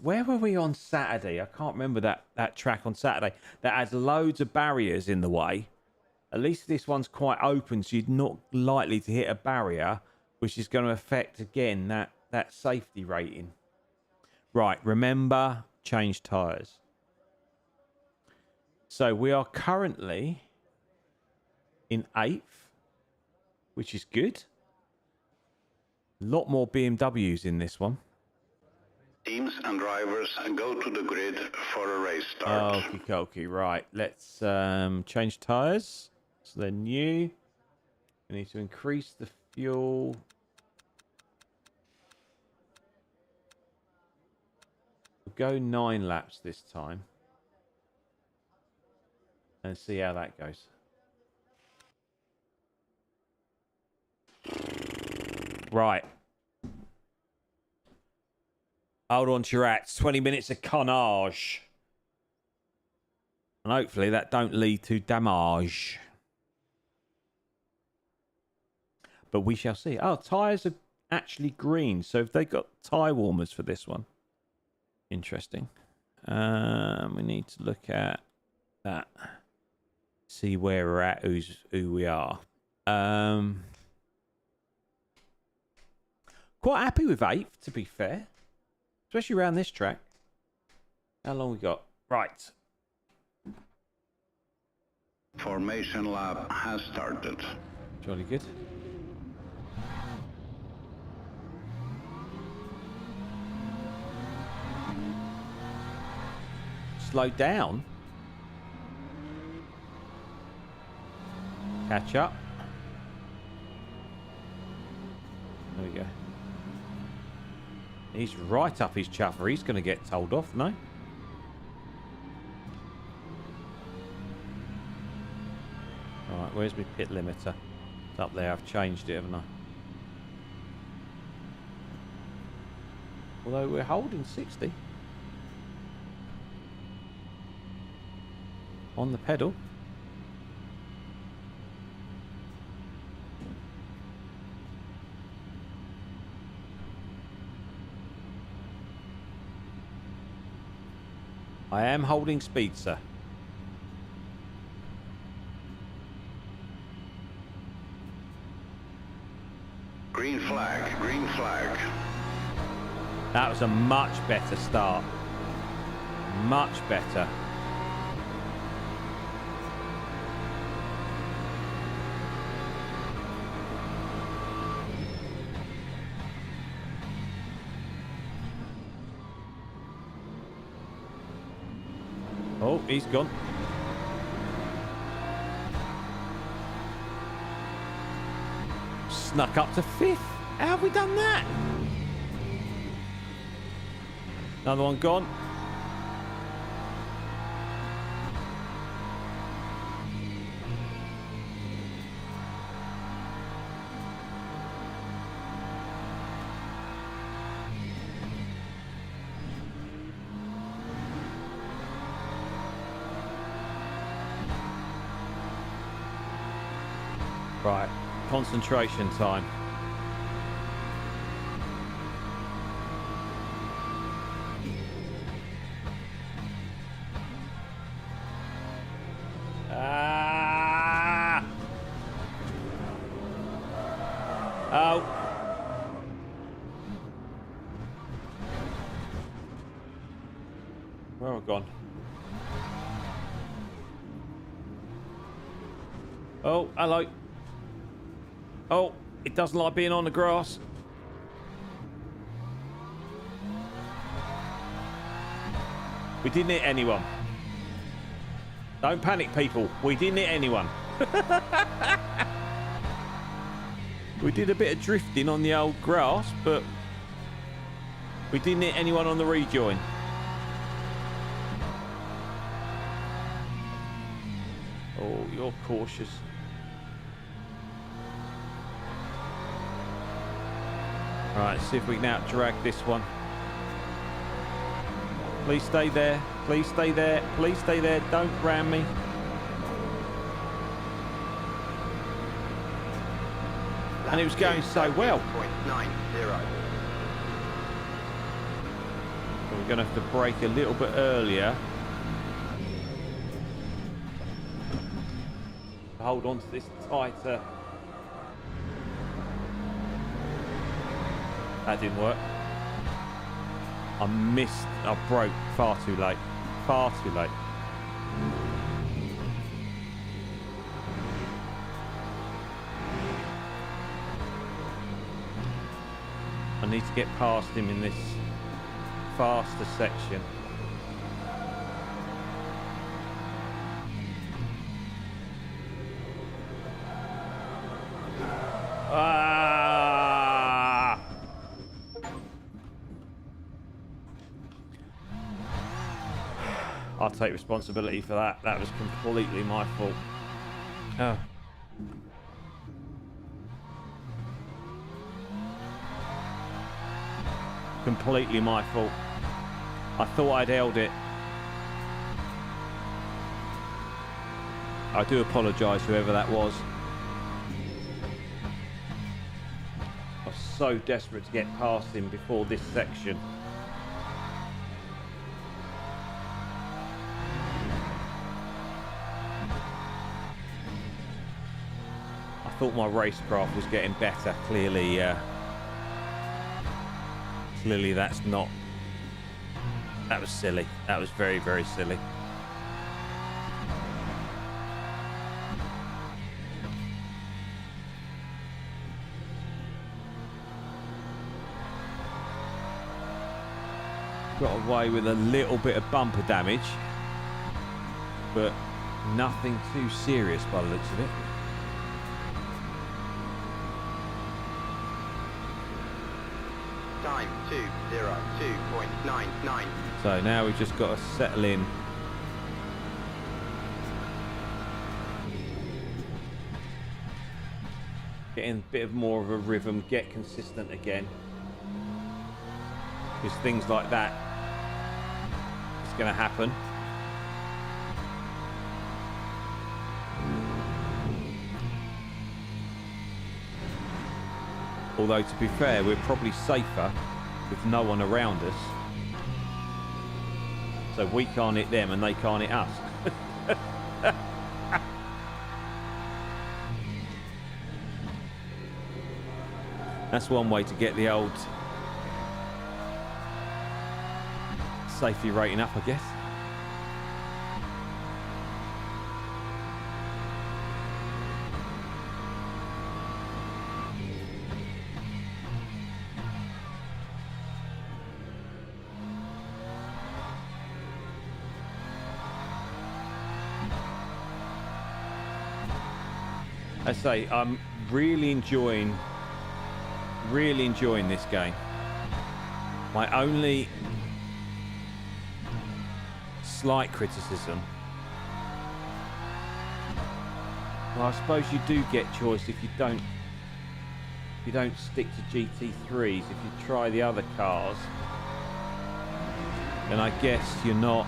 where were we on Saturday? I can't remember that track on Saturday. That had loads of barriers in the way. At least this one's quite open, so you're not likely to hit a barrier, which is going to affect, again, that safety rating. Right, remember, change tyres. So we are currently in 8th, which is good. A lot more BMWs in this one. Teams and drivers go to the grid for a race start. Okie dokie, right. Let's change tyres. So they're new. We need to increase the fuel. We'll go 9 laps this time. And see how that goes. Right. Hold on to your hats. 20 minutes of carnage. And hopefully that don't lead to damage. But we shall see. Oh, tyres are actually green. So have they got tyre warmers for this one? Interesting. We need to look at that. See where we're at, who we are. Quite happy with 8th, to be fair. Especially around this track. How long we got? Right. Formation lap has started. Jolly good. Slow down. Catch up. There we go. He's right up his chuffer. He's going to get told off, no? Alright, where's my pit limiter? It's up there. I've changed it, haven't I? Although we're holding 60. On the pedal. I am holding speed, sir. Green flag, green flag. That was a much better start. Much better. Oh, he's gone. Snuck up to 5th. How have we done that? Another one gone. Right, concentration time. Ah! Oh. Where have I gone? Oh, hello. Oh, it doesn't like being on the grass. We didn't hit anyone. Don't panic, people. We didn't hit anyone. We did a bit of drifting on the old grass, but we didn't hit anyone on the rejoin. Oh, you're cautious. Right, see if we can out-drag this one. Please stay there. Please stay there. Please stay there. Don't ram me. And it was going so well. 90. We're going to have to brake a little bit earlier. Hold on to this tighter. That didn't work. I broke far too late. Far too late. I need to get past him in this faster section. Ah! I'll take responsibility for that. That was completely my fault. Oh. Completely my fault. I thought I'd held it. I do apologise, whoever that was. I was so desperate to get past him before this section. I thought my racecraft was getting better. Clearly, clearly that's not. That was silly. That was very, very silly. Got away with a little bit of bumper damage, but nothing too serious by the looks of it. Time 2:02.99. So now we've just got to settle in. Getting a bit of more of a rhythm, get consistent again. Because things like that is going to happen. Although, to be fair, we're probably safer with no one around us. So we can't hit them and they can't hit us. That's one way to get the old safety rating up, I guess. I say, I'm really enjoying this game. My only slight criticism, well, I suppose you do get choice if you don't stick to GT3s. If you try the other cars, then I guess you're not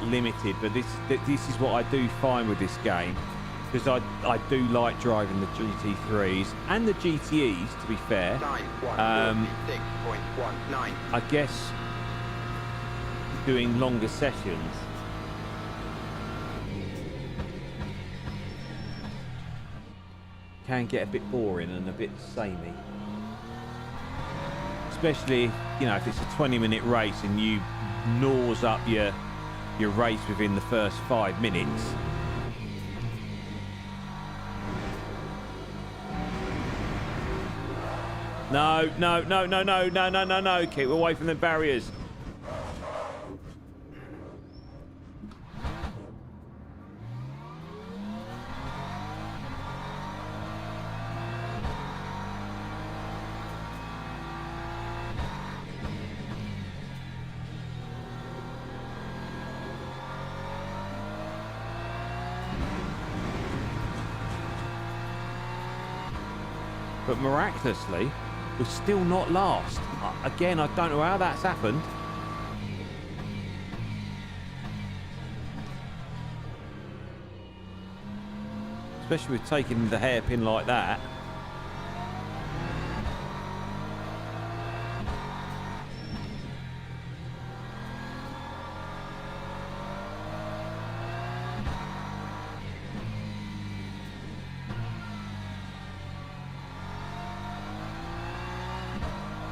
limited. But this is what I do find with this game, because I do like driving the GT3s and the GTEs, to be fair. I guess doing longer sessions can get a bit boring and a bit samey. Especially, if it's a 20-minute race and you gnaws up your race within the first 5 minutes. No. Keep away from the barriers. But miraculously, we're still not last. Again, I don't know how that's happened. Especially with taking the hairpin like that.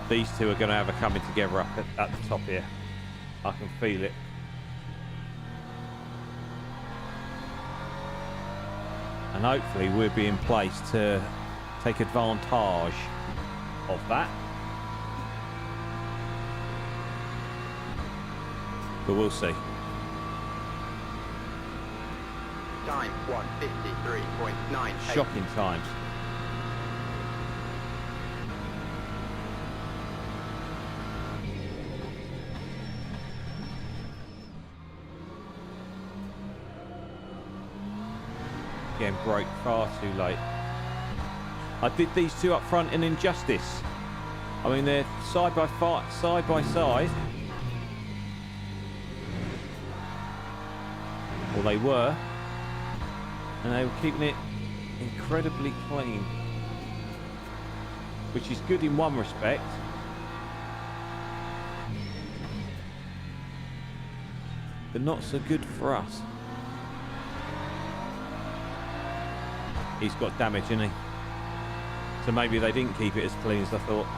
These two are going to have a coming together up at the top here. I can feel it. And hopefully we'll be in place to take advantage of that. But we'll see. Time 1:53.98. Shocking times. Getting broke far too late. I did these two up front in Injustice. I mean, they're side by side. Well, they were. And they were keeping it incredibly clean. Which is good in one respect. But not so good for us. He's got damage, isn't he? So maybe they didn't keep it as clean as I thought.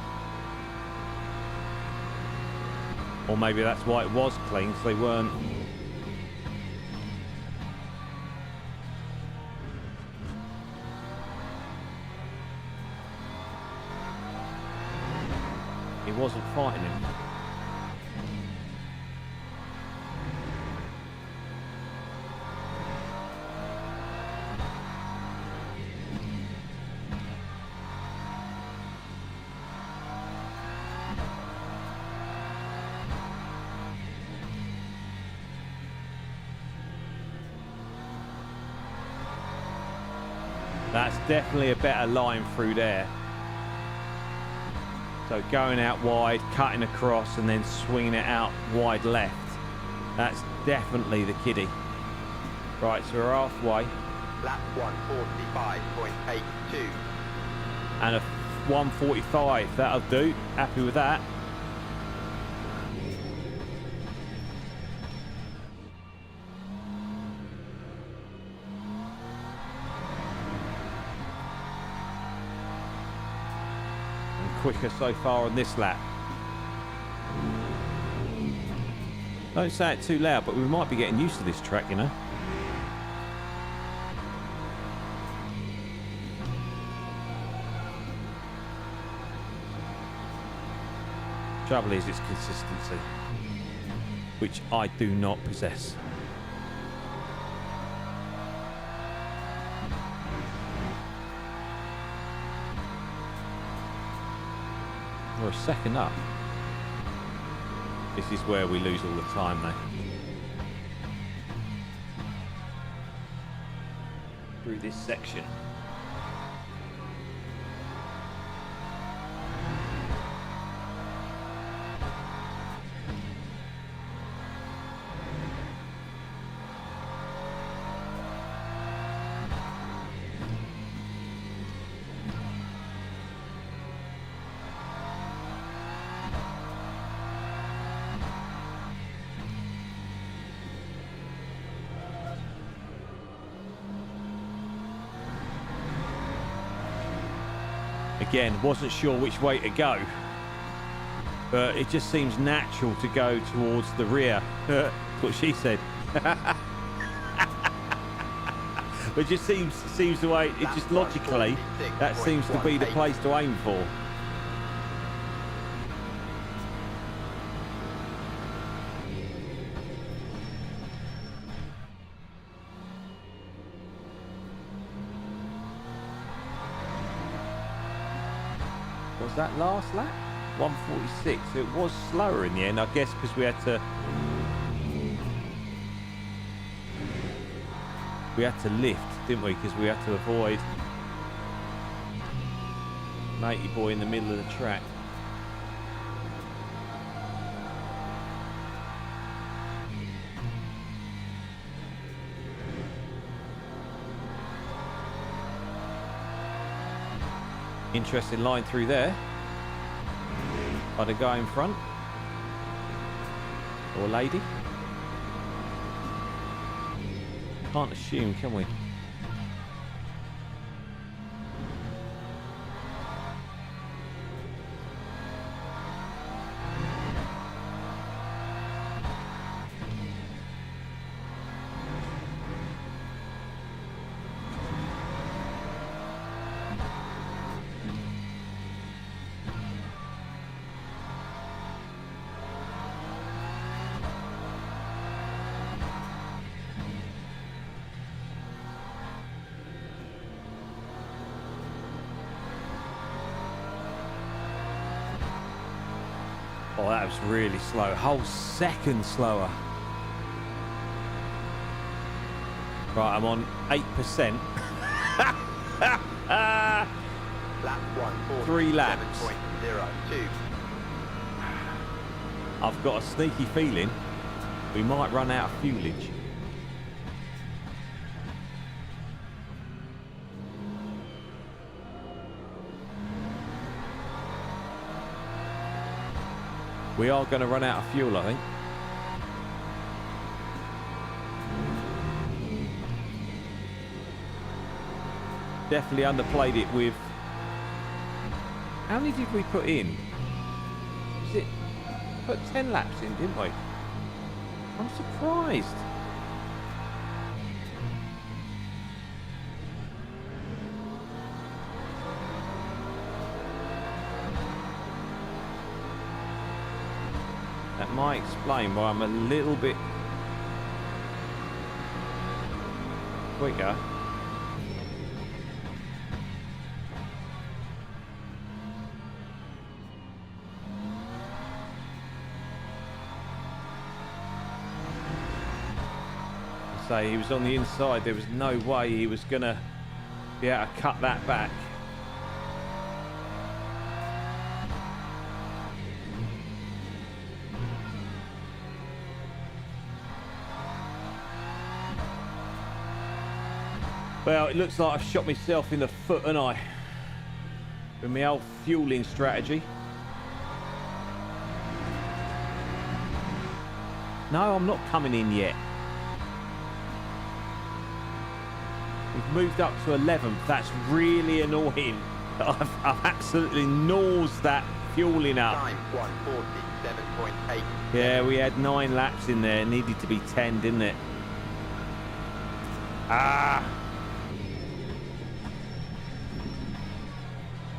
Or maybe that's why it was clean, so they weren't. He wasn't fighting him. That's definitely a better line through there. So going out wide, cutting across, and then swinging it out wide left. That's definitely the kiddie. Right, so we're halfway. Lap 1:45.82. And a 1:45, that'll do. Happy with that. Quicker so far on this lap. Don't say it too loud, but we might be getting used to this track, you know. Trouble is its consistency, which I do not possess. We're a second up. This is where we lose all the time, though. Through this section. Again, wasn't sure which way to go, but it just seems natural to go towards the rear. That's what she said. It just seems the way, it just logically, that seems to be the place to aim for. Was that last lap? 1:46. So it was slower in the end, I guess, because we had to lift, didn't we? Because we had to avoid matey boy in the middle of the track. Interesting line through there by the guy in front, or lady. Can't assume, can we? Oh, that was really slow. A whole second slower. Right, I'm on 8%. Lap 1, 3 laps. 7.02. I've got a sneaky feeling we might run out of fuelage. We are going to run out of fuel, I think. Definitely underplayed it with... How many did we put in? Is it... Put 10 laps in, didn't we? I'm surprised. That might explain why I'm a little bit quicker. Say he was on the inside, there was no way he was gonna be able to cut that back. Well, it looks like I've shot myself in the foot, haven't I? With my old fueling strategy. No, I'm not coming in yet. We've moved up to 11th. That's really annoying. I've absolutely nosed that fueling up. Time 1:47.8. Yeah, we had 9 laps in there. It needed to be 10, didn't it? Ah!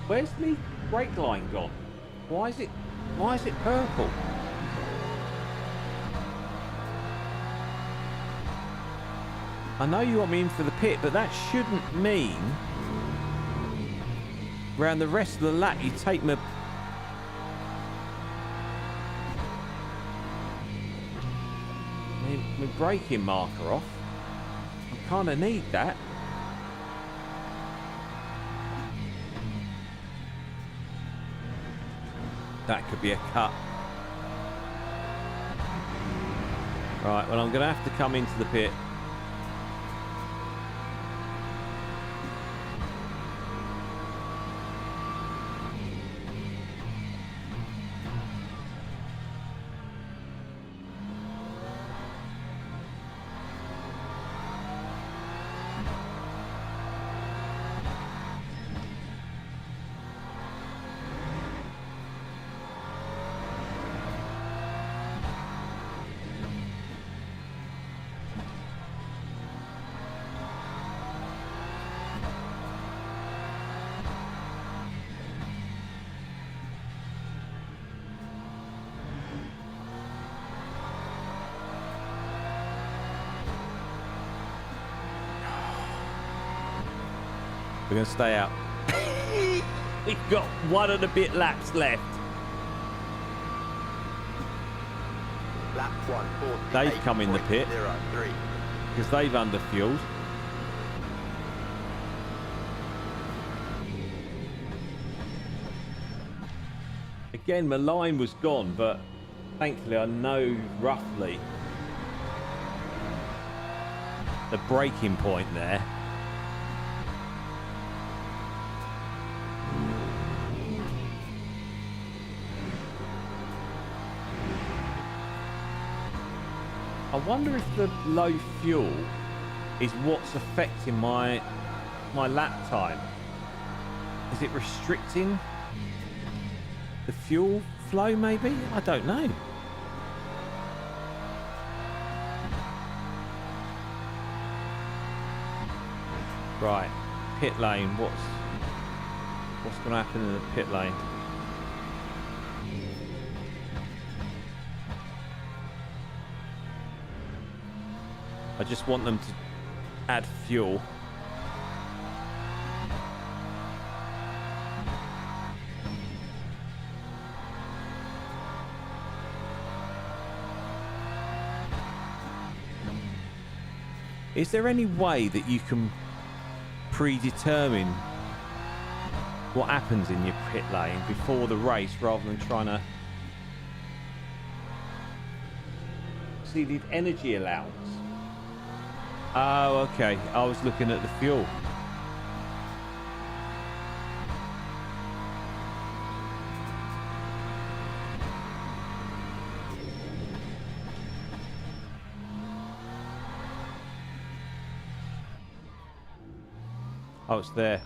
Where's the brake line gone? Why is it purple? I know you want me in for the pit, but that shouldn't mean around the rest of the lap you take my braking marker off. I kind of need that. That could be a cut. Right, well, I'm going to have to come into the pit. We're going to stay out. We've got 1 and a bit laps left. Lap 1:48.03. They've come in the pit because they've underfueled. Again, my line was gone, but thankfully I know roughly the braking point there. I wonder if the low fuel is what's affecting my lap time. Is it restricting the fuel flow maybe? I don't know. Right, pit lane. What's going to happen in the pit lane? I just want them to add fuel. Is there any way that you can predetermine what happens in your pit lane before the race rather than trying to see the energy allowance? Oh, okay. I was looking at the fuel. Oh, it's there.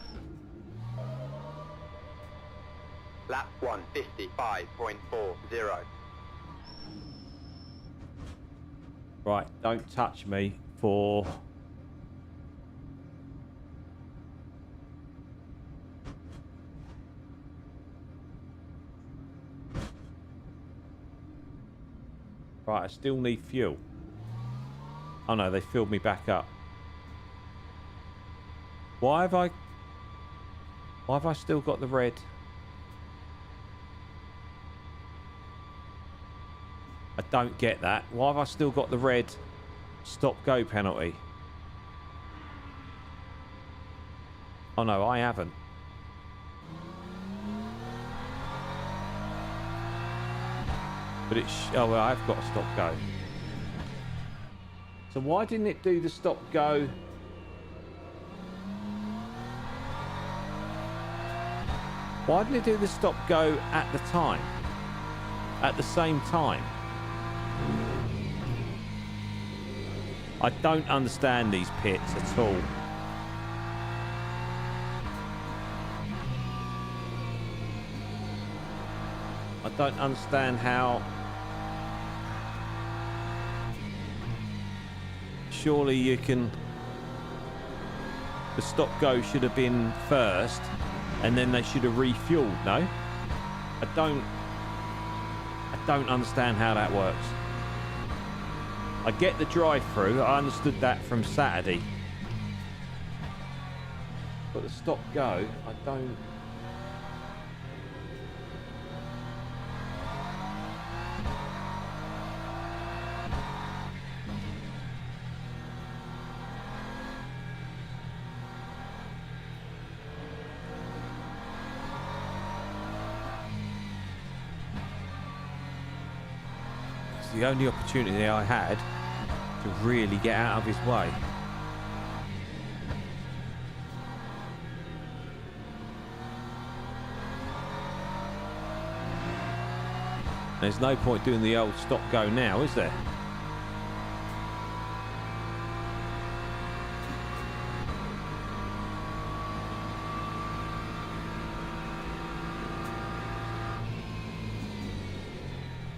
Lap 155.40. Right, don't touch me for... Right, I still need fuel. Oh no, they filled me back up. Why have I still got the red? I don't get that. Why have I still got the red stop-go penalty? Oh no, I haven't. But it's... Oh, well, I've got a stop-go. So why didn't it do the stop-go? Why didn't it do the stop-go at the time? At the same time? I don't understand these pits at all. I don't understand how... Surely you can... The stop-go should have been first, and then they should have refueled, no? I don't understand how that works. I get the drive-through. I understood that from Saturday. But the stop-go, I don't... The only opportunity I had to really get out of his way. There's no point doing the old stop-go now, is there?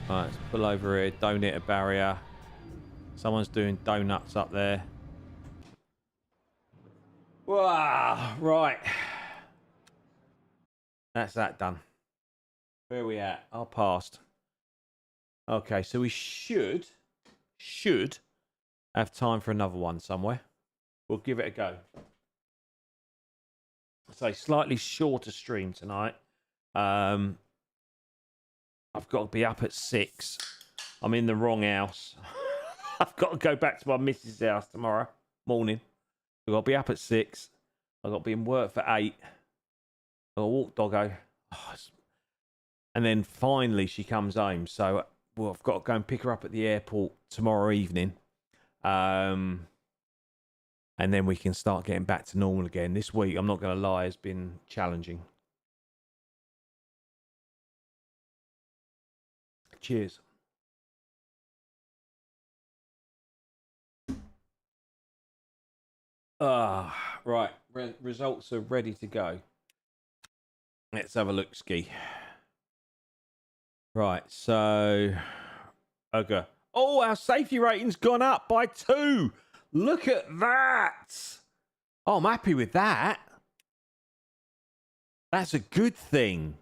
Right, let's pull over here. Don't hit a barrier. Someone's doing donuts up there. Wow, right. That's that done. Where are we at? Our past. Okay, so we should have time for another one somewhere. We'll give it a go. So slightly shorter stream tonight. I've got to be up at 6. I'm in the wrong house. I've got to go back to my missus' house tomorrow morning. I've got to be up at 6. I've got to be in work for 8. I've got to walk doggo. Oh, and then finally she comes home. So I've got to go and pick her up at the airport tomorrow evening. And then we can start getting back to normal again. This week, I'm not going to lie, has been challenging. Cheers. Right. Results are ready to go. Let's have a look, Ski. Right, so... Okay. Oh, our safety rating's gone up by 2. Look at that. Oh, I'm happy with that. That's a good thing.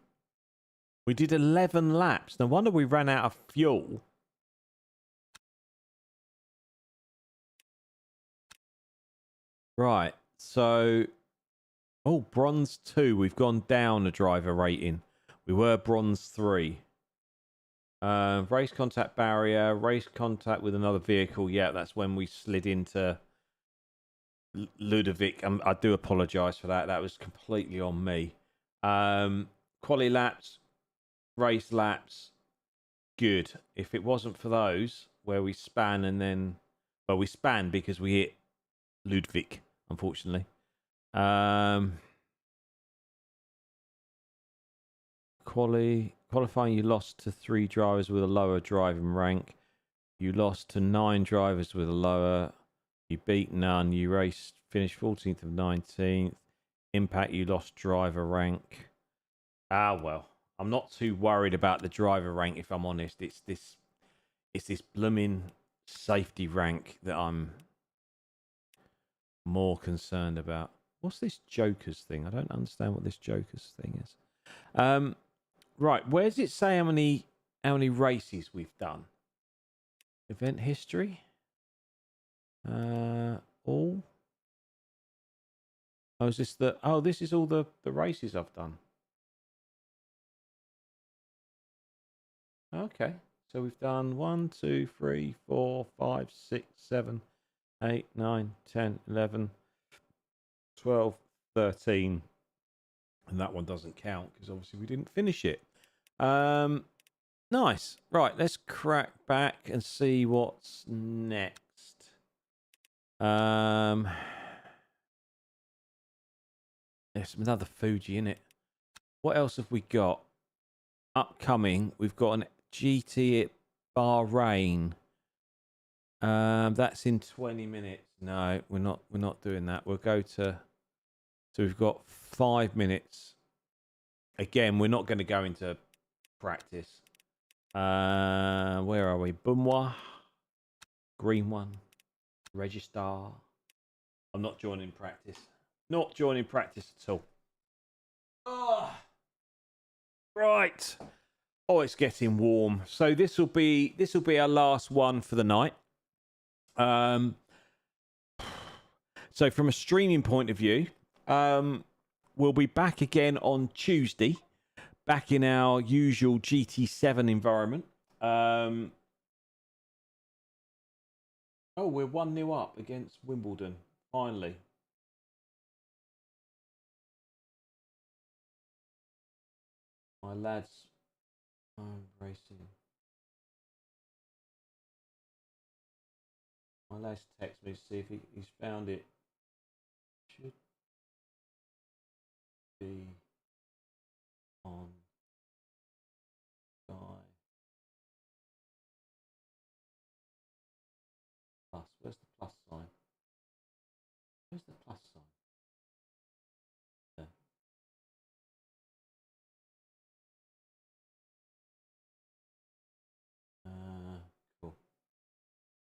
We did 11 laps. No wonder we ran out of fuel. Right, so... Oh, bronze 2. We've gone down a driver rating. We were bronze 3. Race contact barrier. Race contact with another vehicle. Yeah, that's when we slid into Ludovic, I do apologise for that. That was completely on me. Quali laps, race laps, good. If it wasn't for those where we span and then, well, we span because we hit Ludwig, unfortunately. Qualifying, you lost to 3 drivers with a lower driving rank. You lost to 9 drivers with a lower. You beat none. You finished 14th of 19th. Impact, you lost driver rank. Well, I'm not too worried about the driver rank, if I'm honest. It's this blooming safety rank that I'm more concerned about. What's this Joker's thing? I don't understand what this Joker's thing is. Right, where does it say how many races we've done? Event history? All? Oh, is this this is all the races I've done. Okay. So we've done 1, 2, 3, 4, 5, 6, 7, 8, 9, 10, 11, 12, 13. And that one doesn't count because obviously we didn't finish it. Nice. Right, let's crack back and see what's next. There's another Fuji in it. What else have we got? Upcoming, we've got an GT at Bahrain. That's in 20 minutes. No, we're not doing that. We'll go to. So we've got 5 minutes. Again, we're not going to go into practice. Where are we? Bumwa. Green one. Register. I'm not joining practice. Not joining practice at all. Oh. Right. Oh, it's getting warm. So this will be our last one for the night. So from a streaming point of view, we'll be back again on Tuesday, back in our usual GT7 environment. Oh, we're 1-0 up against Wimbledon, finally. My lads racing. My lads text me to see if he's found it. Should be on Sky Plus. Where's the plus sign? Where's the plus sign? There. Cool.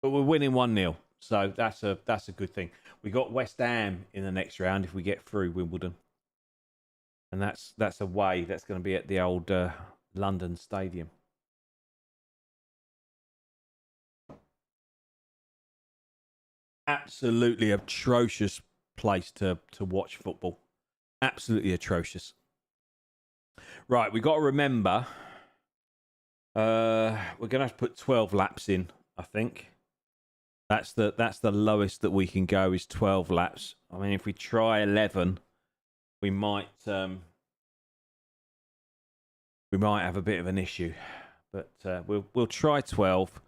But we're winning 1-0, so that's a good thing. We got West Ham in the next round if we get through Wimbledon, and that's away. That's going to be at the old London Stadium. Absolutely atrocious place to watch football. Absolutely atrocious. Right, we got to remember. We're going to have to put 12 laps in, I think. That's the lowest that we can go is 12 laps. I mean, if we try 11, we might have a bit of an issue. But we'll try 12.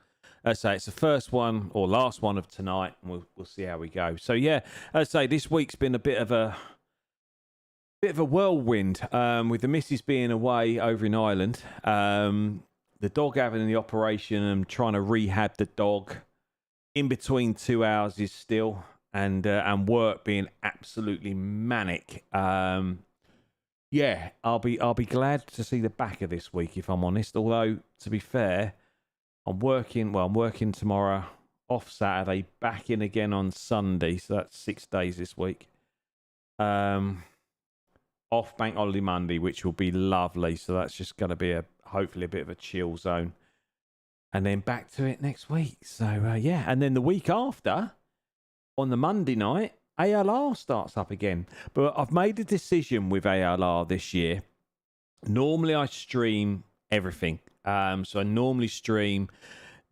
As I say, it's the first one or last one of tonight, and we'll see how we go. So yeah, as I say, this week's been a bit of a whirlwind with the missus being away over in Ireland, the dog having the operation and trying to rehab the dog in between 2 houses still, and work being absolutely manic. Yeah, I'll be glad to see the back of this week if I'm honest. Although to be fair, I'm working tomorrow, off Saturday, back in again on Sunday. So that's 6 days this week. Off Bank Holiday Monday, which will be lovely. So that's just going to be hopefully a bit of a chill zone. And then back to it next week. So, yeah. And then the week after, on the Monday night, ALR starts up again. But I've made a decision with ALR this year. Normally I stream everything. So I normally stream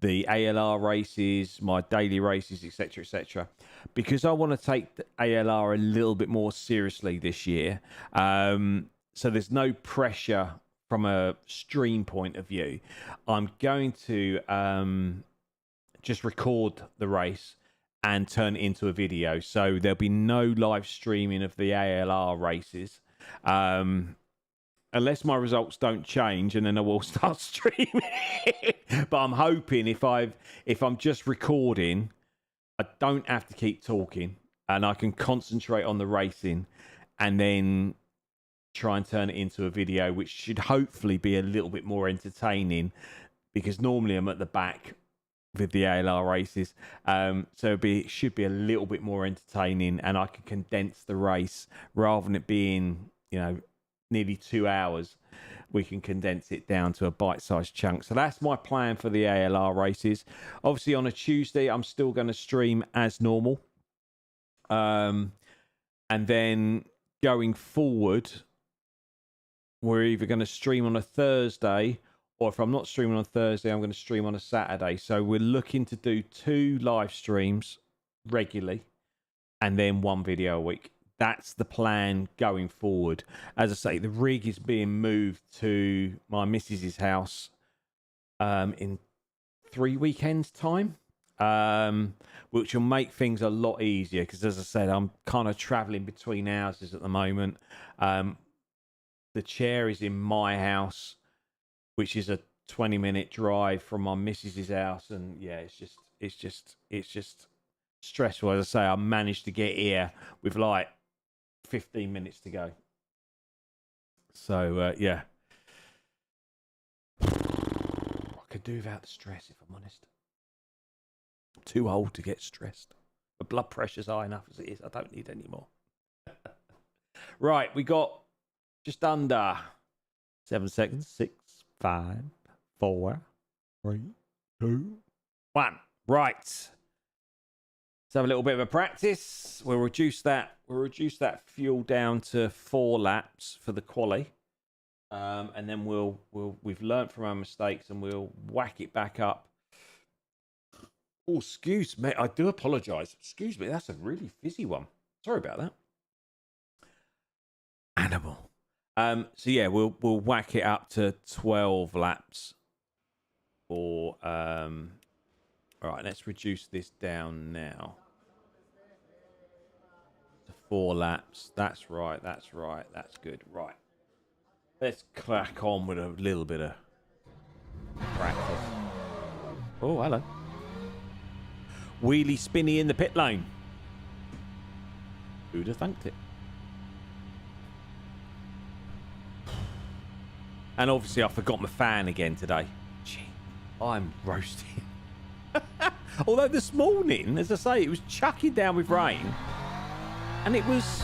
the ALR races, my daily races, etc., etc. Because I want to take the ALR a little bit more seriously this year. So there's no pressure from a stream point of view. I'm going to just record the race and turn it into a video. So there'll be no live streaming of the ALR races. Unless my results don't change, and then I will start streaming. But I'm hoping if I'm just recording, I don't have to keep talking, and I can concentrate on the racing, and then try and turn it into a video, which should hopefully be a little bit more entertaining. Because normally I'm at the back with the ALR races, so it should be a little bit more entertaining, and I can condense the race rather than it being, nearly 2 hours. We can condense it down to a bite-sized chunk. So that's my plan for the ALR races. Obviously, on a Tuesday, I'm still going to stream as normal. And then going forward, we're either going to stream on a Thursday, or if I'm not streaming on Thursday, I'm going to stream on a Saturday. So we're looking to do 2 live streams regularly, and then 1 video a week. That's the plan going forward. As I say, the rig is being moved to my missus's house in 3 weekends' time, which will make things a lot easier. Because, as I said, I'm kind of traveling between houses at the moment. The chair is in my house, which is a 20-minute drive from my missus's house, and yeah, it's just stressful. As I say, I managed to get here with like 15 minutes to go. So yeah, I could do without the stress, if I'm honest. I'm too old to get stressed. My blood pressure's high enough as it is. I don't need any more. Right, we got just under 7 seconds. 6, 5, 4, 3, 2, 1. Right. Let's have a little bit of a practice. We'll reduce that fuel down to 4 laps for the quali. And then we've learnt from our mistakes, and we'll whack it back up. Oh, excuse me. I do apologise. Excuse me. That's a really fizzy one. Sorry about that. Animal. So yeah, we'll whack it up to 12 laps. Or all right, let's reduce this down now to 4 laps. That's right. That's good. Right. Let's crack on with a little bit of practice. Oh, hello. Wheelie spinny in the pit lane. Who'd have thunked it? And obviously I forgot my fan again today. Gee, I'm roasting. Although this morning, as I say, it was chucking down with rain, and it was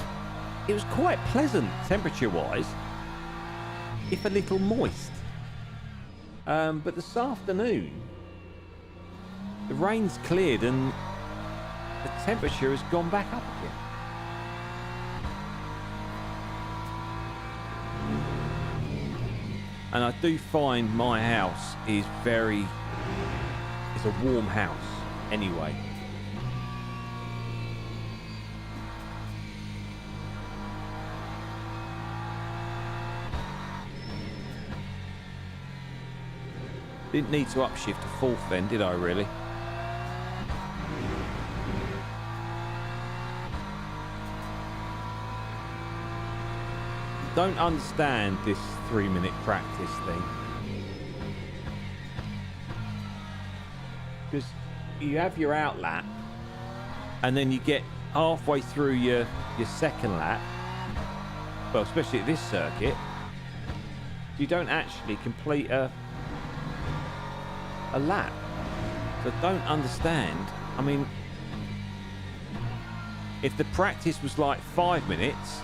quite pleasant temperature-wise, if a little moist. But this afternoon, the rain's cleared and the temperature has gone back up again. And I do find my house is it's a warm house anyway. Didn't need to upshift to 4th then, did I really? Don't understand this 3-minute practice thing. Because you have your out lap, and then you get halfway through your second lap, well, especially at this circuit, you don't actually complete a lap. So don't understand. I mean, if the practice was like 5 minutes,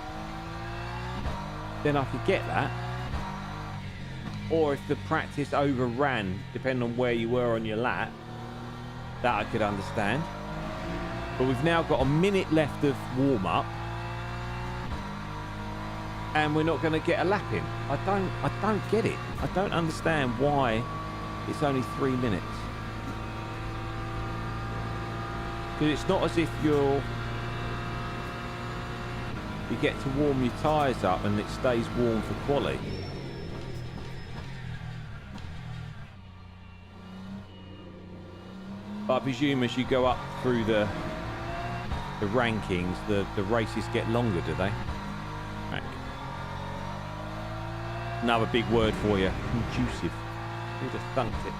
then I could get that. Or if the practice overran, depending on where you were on your lap, that I could understand. But we've now got a minute left of warm-up, and we're not going to get a lap in. I don't get it. I don't understand why it's only 3 minutes. Because it's not as if you get to warm your tyres up and it stays warm for quali. But I presume as you go up through the rankings, the races get longer, do they? Right. Another big word for you. Conducive. Who'd have thunked it?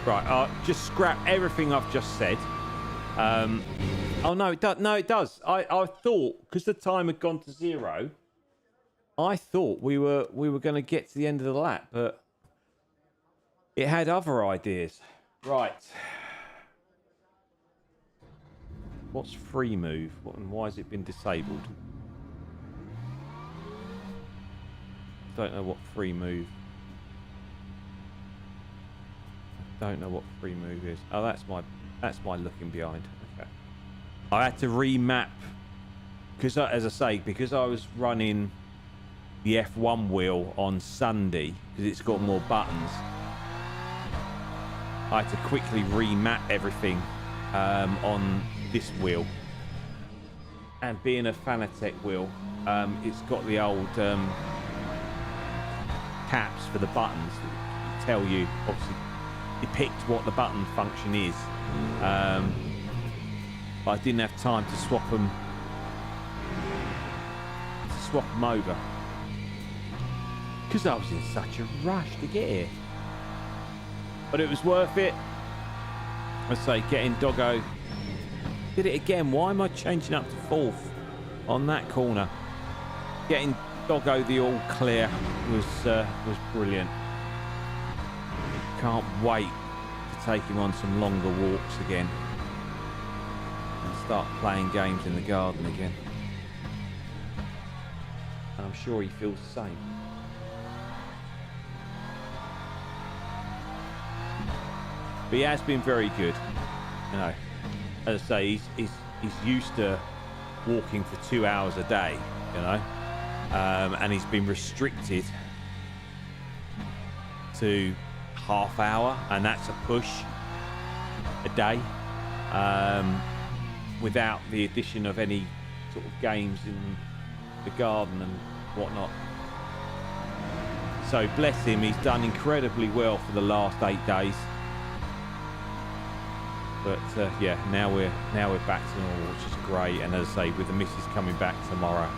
Right, just scrap everything I've just said. Oh no, it does. No, it does. I thought, because the time had gone to 0, I thought we were going to get to the end of the lap, but it had other ideas. Right. What's free move? And why has it been disabled? Don't know what free move. Don't know what free move is. Oh, that's my looking behind. Okay. I had to remap because, as I say, because I was running the F1 wheel on Sunday because it's got more buttons. I had to quickly remap everything on this wheel. And being a Fanatec wheel, it's got the old caps for the buttons that tell you, obviously, depict what the button function is. But I didn't have time to swap them over because I was in such a rush to get here. But it was worth it. I say, getting Doggo. Did it again. Why am I changing up to 4th on that corner? Getting Doggo the all clear was brilliant. Can't wait to take him on some longer walks again and start playing games in the garden again. And I'm sure he feels the same. But he has been very good. You know, as I say, he's used to walking for 2 hours a day, you know, and he's been restricted to half hour, and that's a push a day, without the addition of any sort of games in the garden and whatnot. So bless him, he's done incredibly well for the last 8 days. But yeah, now we're back to normal, which is great. And as I say, with the missus coming back tomorrow,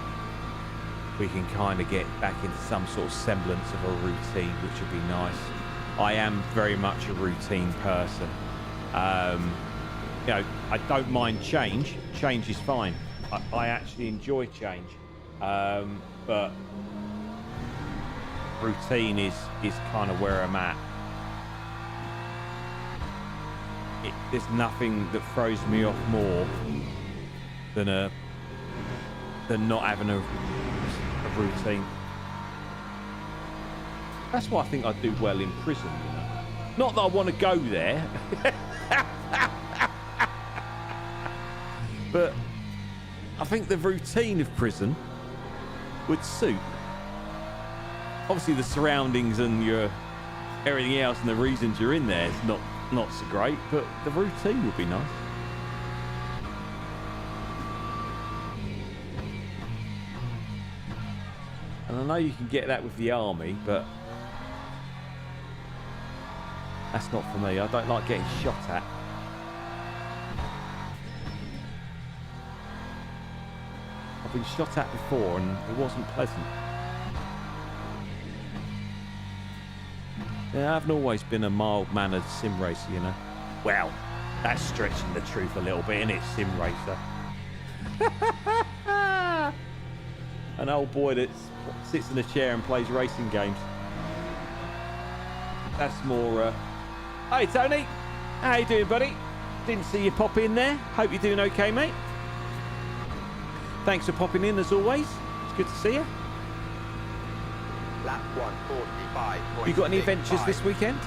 we can kind of get back into some sort of semblance of a routine, which would be nice. I am very much a routine person. You know, I don't mind change. Change is fine. I actually enjoy change. But routine is kind of where I'm at. There's nothing that throws me off more than not having a routine. That's why I think I do well in prison, you know. Not that I want to go there. But I think the routine of prison would suit. Obviously the surroundings and everything else and the reasons you're in there is not so great, but the routine would be nice. And I know you can get that with the army, but that's not for me. I don't like getting shot at. I've been shot at before and it wasn't pleasant. Yeah, I haven't always been a mild-mannered sim racer, you know. Well, that's stretching the truth a little bit, isn't it, sim racer? An old boy that sits in a chair and plays racing games. That's more... Hey, Tony. How you doing, buddy? Didn't see you pop in there. Hope you're doing okay, mate. Thanks for popping in, as always. It's good to see you. Lap 145. You got any adventures this weekend?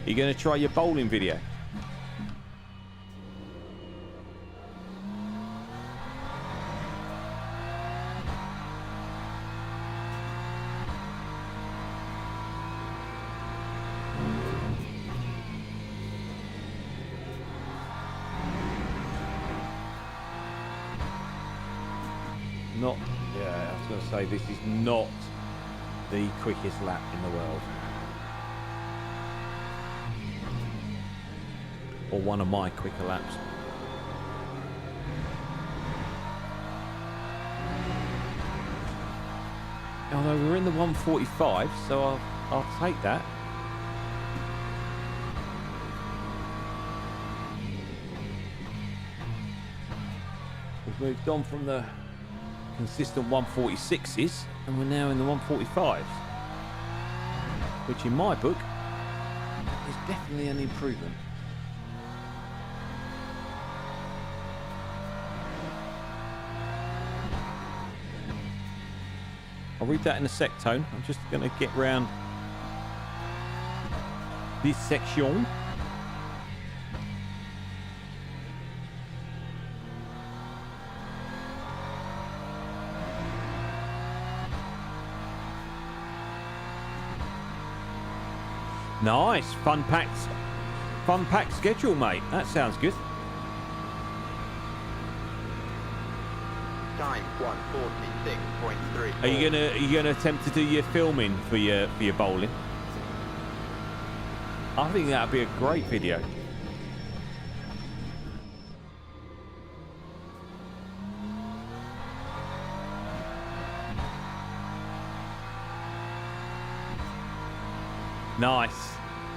You going to try your bowling video? Not, yeah, I was going to say, this is not the quickest lap in the world. Or one of my quicker laps. Although we're in the 145, so I'll take that. We've moved on from the consistent 146s, and we're now in the 145s, which in my book is definitely an improvement. I'll read that in a sec, Tone. I'm just going to get round this section. Nice, fun packed schedule, mate. That sounds good. Time 146.3. Are you gonna attempt to do your filming for your bowling? I think that'd be a great video.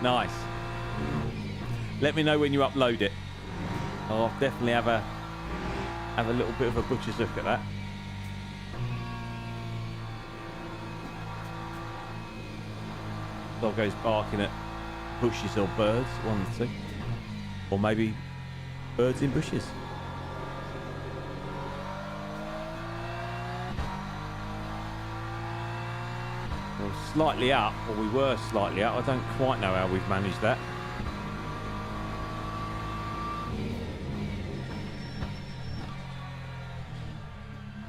Nice. Let me know when you upload it. I'll definitely have a little bit of a butcher's look at that. Dog goes barking at bushes or birds, one of the two. Or maybe birds in bushes. We're slightly up, or we were slightly up. I don't quite know how we've managed that.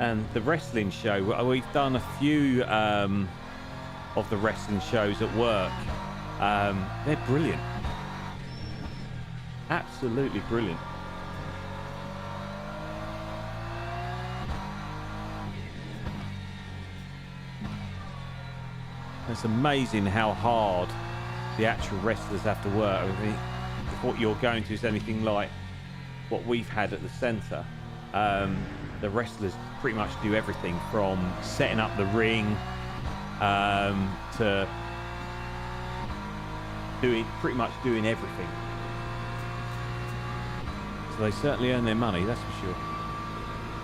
And the wrestling show, we've done a few of the wrestling shows at work. They're brilliant. Absolutely brilliant. It's amazing how hard the actual wrestlers have to work. I mean, if what you're going to is anything like what we've had at the centre, the wrestlers pretty much do everything from setting up the ring to pretty much doing everything. So they certainly earn their money, that's for sure.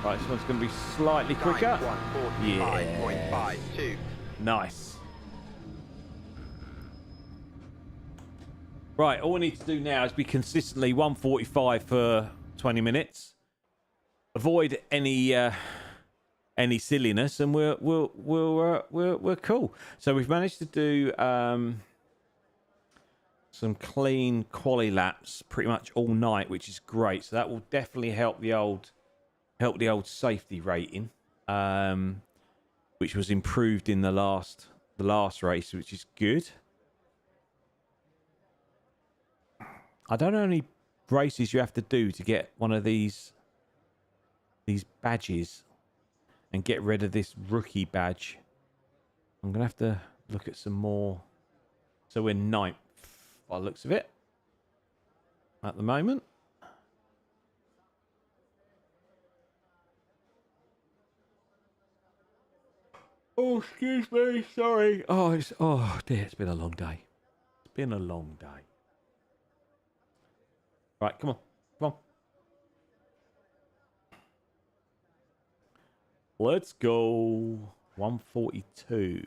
Right, this one's going to be slightly quicker. Yeah. Nice. Right, all we need to do now is be consistently 145 for 20 minutes. Avoid any silliness, and we're cool. So we've managed to do some clean quali laps pretty much all night, which is great. So that will definitely help the old safety rating, which was improved in the last race, which is good. I don't know how many races you have to do to get one of these badges and get rid of this rookie badge. I'm gonna have to look at some more. So we're 9th by the looks of it at the moment. Oh, excuse me, sorry. Oh dear, it's been a long day. It's been a long day. Right, come on. Let's go. 142.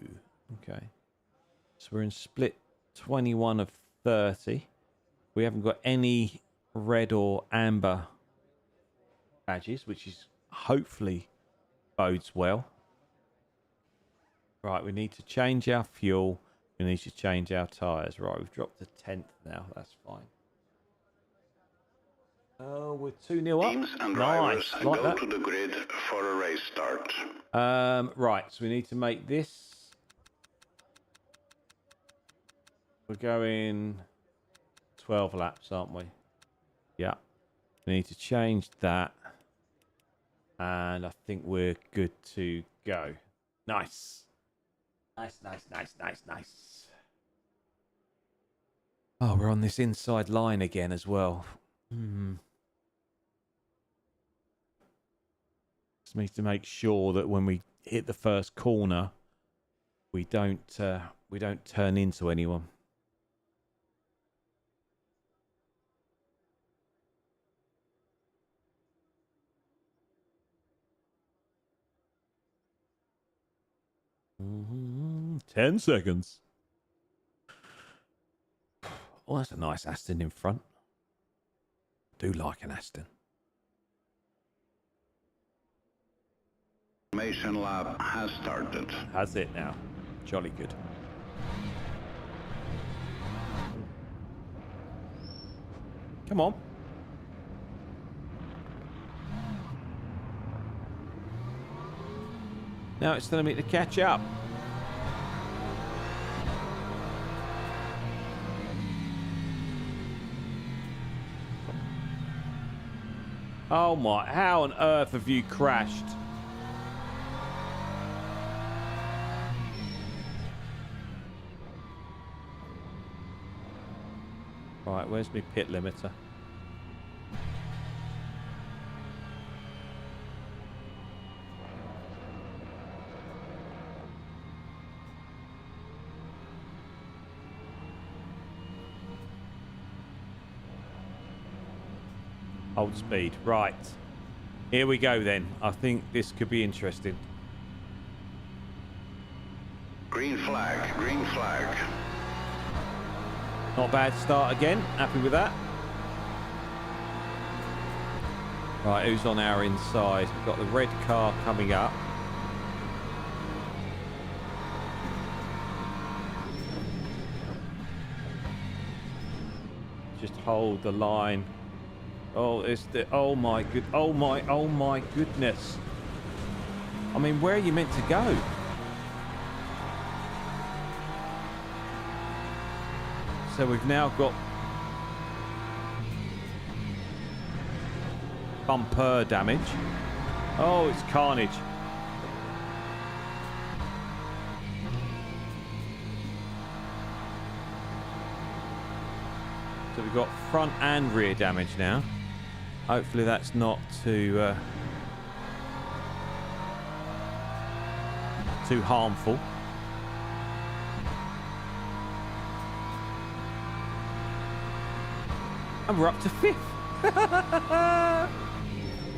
Okay. So we're in split 21 of 30. We haven't got any red or amber badges, which is hopefully bodes well. Right, we need to change our fuel. We need to change our tyres. Right, we've dropped to 10th now. That's fine. Oh, we're 2-0 up. Teams and Nice. drivers Like go that. to the grid for a race start. Right, so we need to make this. We're going 12 laps, aren't we? Yeah. We need to change that. And I think we're good to go. Nice. Nice. Oh, we're on this inside line again as well. Just need to make sure that when we hit the first corner, we don't turn into anyone. Mm-hmm. 10 seconds. Oh, that's a nice Aston in front. Do like an Aston. Formation lab has started. Has it now? Jolly good. Come on. Now it's telling me to catch up. Oh my, how on earth have you crashed? Right, where's my pit limiter? Hold speed. Right. Here we go then. I think this could be interesting. Green flag, green flag. Not bad start again. Happy with that. Right, who's on our inside? We've got the red car coming up. Just hold the line. Oh, it's the oh my goodness. I mean, where are you meant to go? So we've now got bumper damage. Oh, it's carnage. So we've got front and rear damage now. Hopefully that's not too harmful. And we're up to 5th.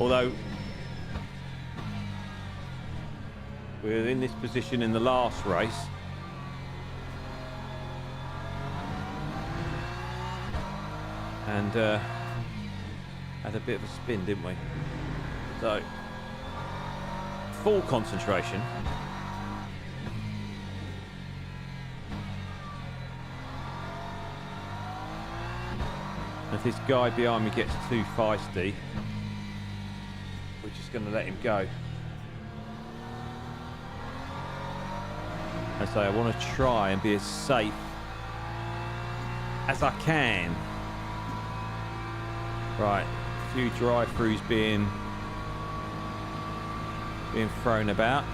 Although we're in this position in the last race. And had a bit of a spin, didn't we? So, full concentration. If this guy behind me gets too feisty, we're just going to let him go. And so I want to try and be as safe as I can. Right, a few drive-throughs being thrown about.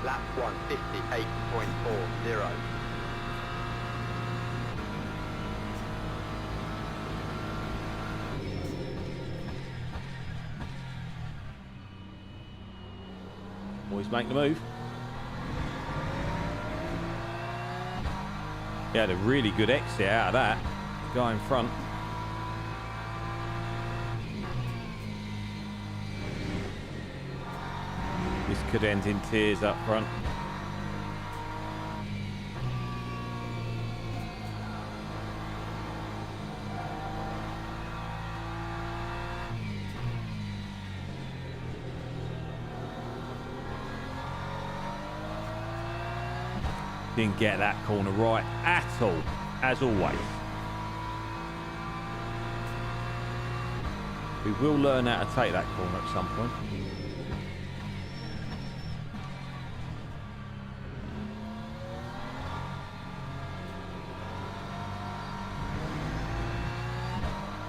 Lap 158.40. Always make the move. He had a really good exit out of that. The guy in front. This could end in tears up front. Didn't get that corner right at all, as always. We will learn how to take that corner at some point.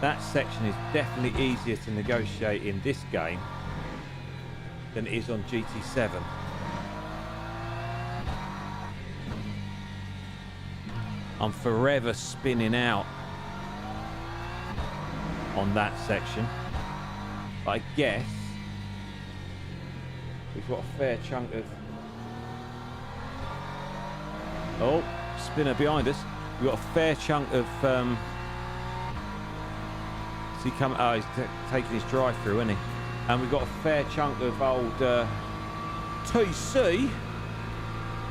That section is definitely easier to negotiate in this game than it is on GT7. I'm forever spinning out on that section. But I guess we've got a fair chunk of... Oh, spinner behind us. We've got a fair chunk of... See, come... Oh, he's taking his drive through, isn't he? And we've got a fair chunk of old TC,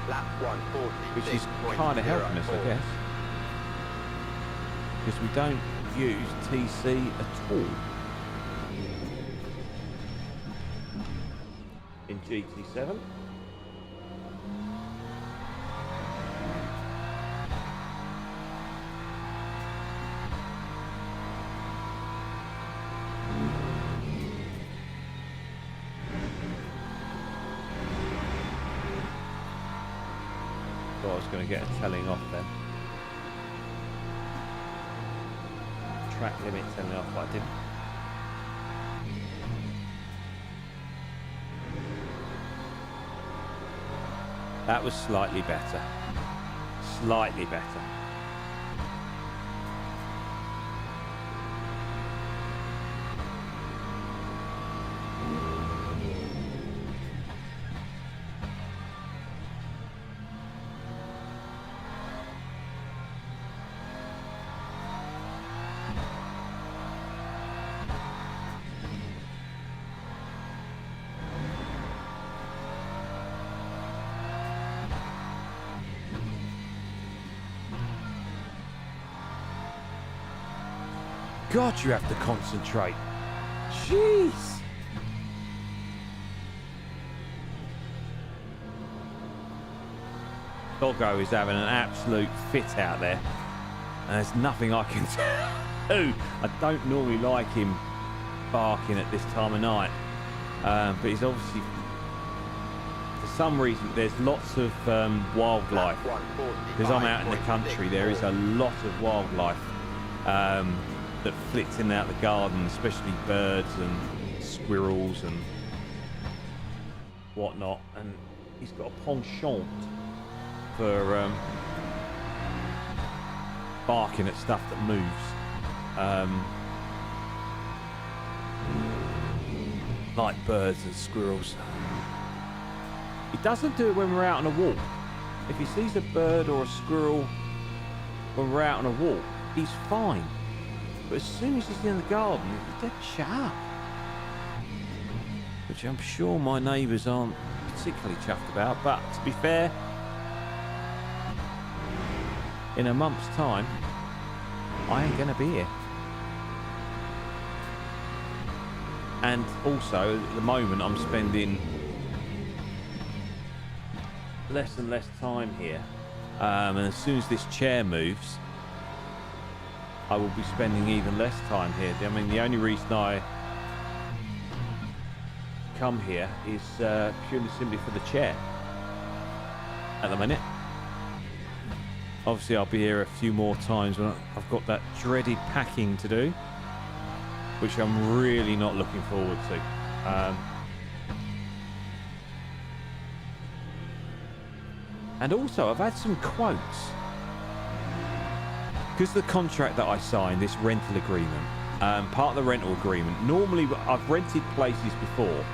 Lap 140. which is kind of helping us, I guess. Because we don't use TC at all in GT7. Thought I was going to get a telling off then. Track limit telling off, but I didn't. That was slightly better. Slightly better. God, you have to concentrate. Jeez. Doggo is having an absolute fit out there. And there's nothing I can do. I don't normally like him barking at this time of night. But he's obviously... For some reason, there's lots of wildlife. Because I'm out in the country, there is a lot of wildlife. That flits in and out the garden, especially birds and squirrels and whatnot. And he's got a penchant for barking at stuff that moves, like birds and squirrels. He doesn't do it when we're out on a walk. If he sees a bird or a squirrel when we're out on a walk, he's fine. But as soon as he's in the garden, he's dead sharp. Which I'm sure my neighbours aren't particularly chuffed about. But to be fair, in a month's time, I ain't going to be here. And also, at the moment, I'm spending less and less time here. And as soon as this chair moves, I will be spending even less time here. I mean, the only reason I come here is purely simply for the chair at the minute. Obviously, I'll be here a few more times when I've got that dreaded packing to do, which I'm really not looking forward to. And also, I've had some quotes. Because the contract that I signed, this rental agreement, part of the rental agreement, normally I've rented places before,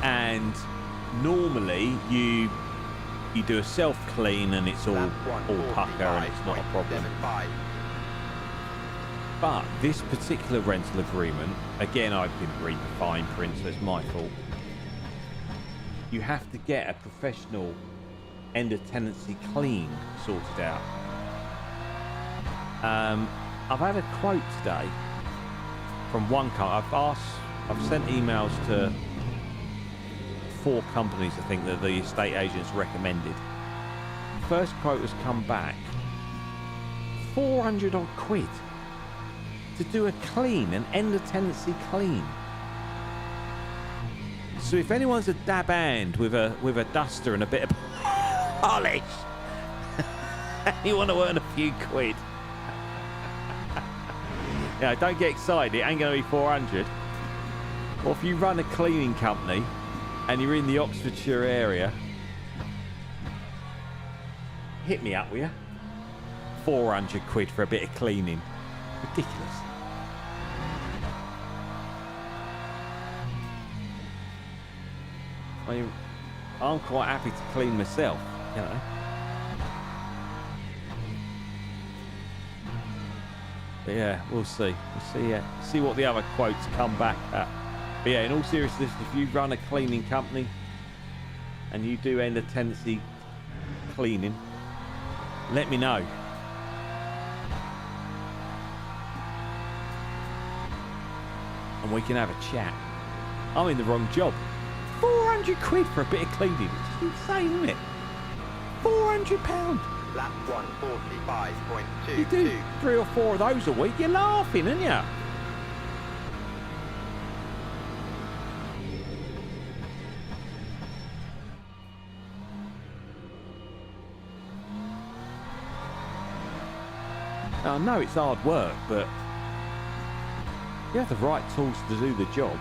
and normally you do a self-clean and it's all pucker and it's not a problem. But this particular rental agreement, again, I didn't read the fine print, so it's my fault. You have to get a professional end of tenancy clean sorted out. I've had a quote today from one company. I've sent emails to 4 companies, I think, that the estate agents recommended. First quote has come back 400 odd quid to do a clean, an end of tenancy clean. So if anyone's a dab hand with a duster and a bit of polish, you want to earn a few quid. Yeah, don't get excited, it ain't going to be 400. Or if you run a cleaning company and you're in the Oxfordshire area, hit me up, will you? 400 quid for a bit of cleaning. Ridiculous. I mean, I'm quite happy to clean myself, you know. But yeah, we'll see. We'll see what the other quotes come back at. But yeah, in all seriousness, if you run a cleaning company and you do end a tenancy cleaning, let me know. And we can have a chat. I'm in the wrong job. 400 quid for a bit of cleaning. It's insane, isn't it? £400. Lap 145.22. You do 3 or 4 of those a week, you're laughing, aren't you? I know it's hard work, but you have the right tools to do the job.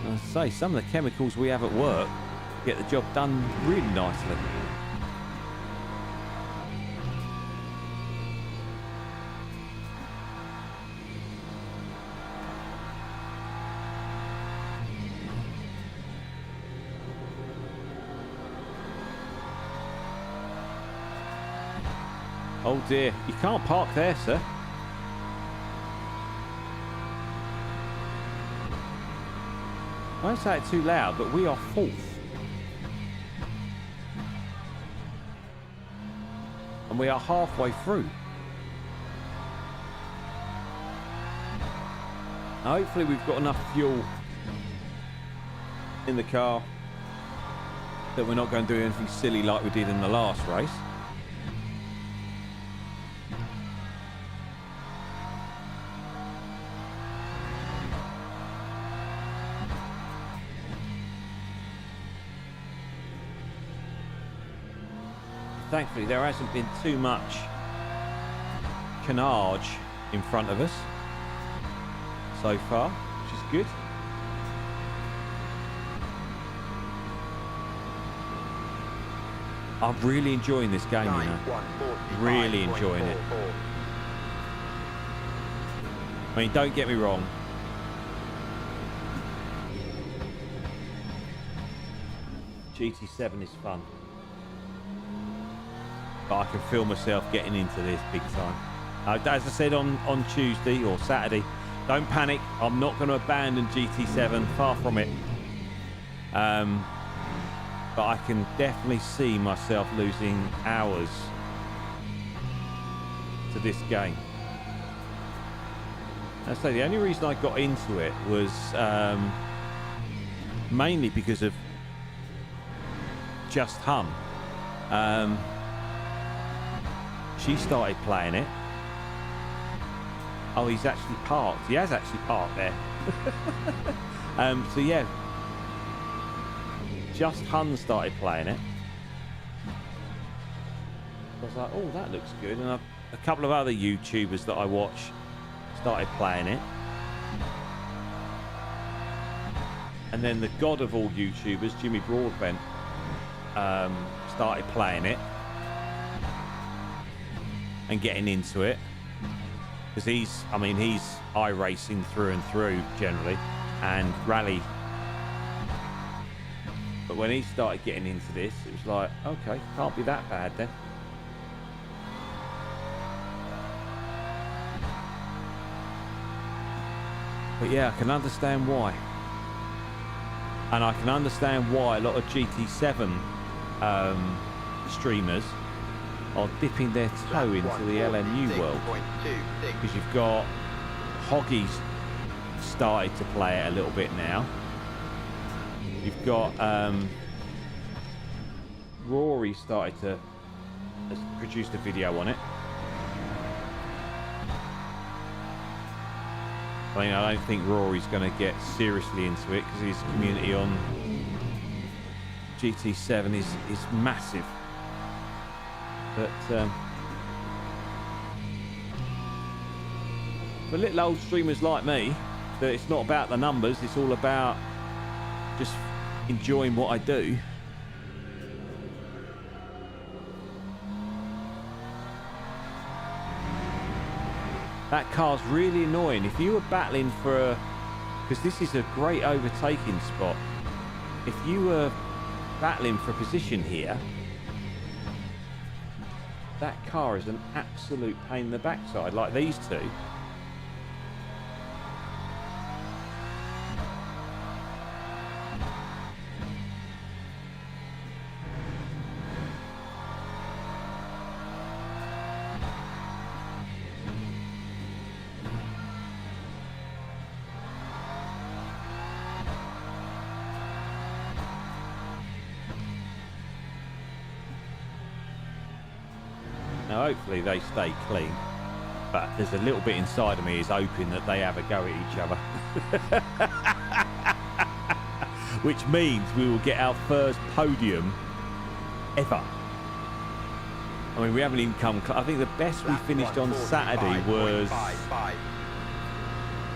As I say, some of the chemicals we have at work get the job done really nicely. Oh dear, you can't park there, sir. I won't say it too loud, but we are 4th. And we are halfway through. Now, hopefully we've got enough fuel in the car that we're not going to do anything silly like we did in the last race. Thankfully, there hasn't been too much carnage in front of us so far, which is good. I'm really enjoying this game, you know. Really enjoying it. I mean, don't get me wrong. GT7 is fun. But I can feel myself getting into this big time. As I said on Tuesday or Saturday, don't panic. I'm not going to abandon GT7. Far from it. But I can definitely see myself losing hours to this game. I say the only reason I got into it was mainly because of Just Hum. She started playing it. Oh, he's actually parked. He has actually parked there. So yeah, Just Hun started playing it. I was like, oh, that looks good. And a couple of other YouTubers that I watch started playing it. And then the god of all YouTubers, Jimmy Broadbent, started playing it and getting into it, because he's iRacing through and through generally, and rally. But when he started getting into this, it was like, okay, can't be that bad then. But yeah, I can understand why. And I can understand why a lot of GT7 streamers are dipping their toe into the LMU world. Because you've got Hoggy's started to play it a little bit now. You've got Rory has produced a video on it. I mean, I don't think Rory's going to get seriously into it because his community on GT7 is massive. But for little old streamers like me, that it's not about the numbers, it's all about just enjoying what I do. That car's really annoying. If you were battling for a... Because this is a great overtaking spot. If you were battling for a position here, that car is an absolute pain in the backside, like these two. Now, hopefully they stay clean, but there's a little bit inside of me is hoping that they have a go at each other. Which means we will get our first podium ever. I mean, we haven't even come... I think the best we finished on Saturday was...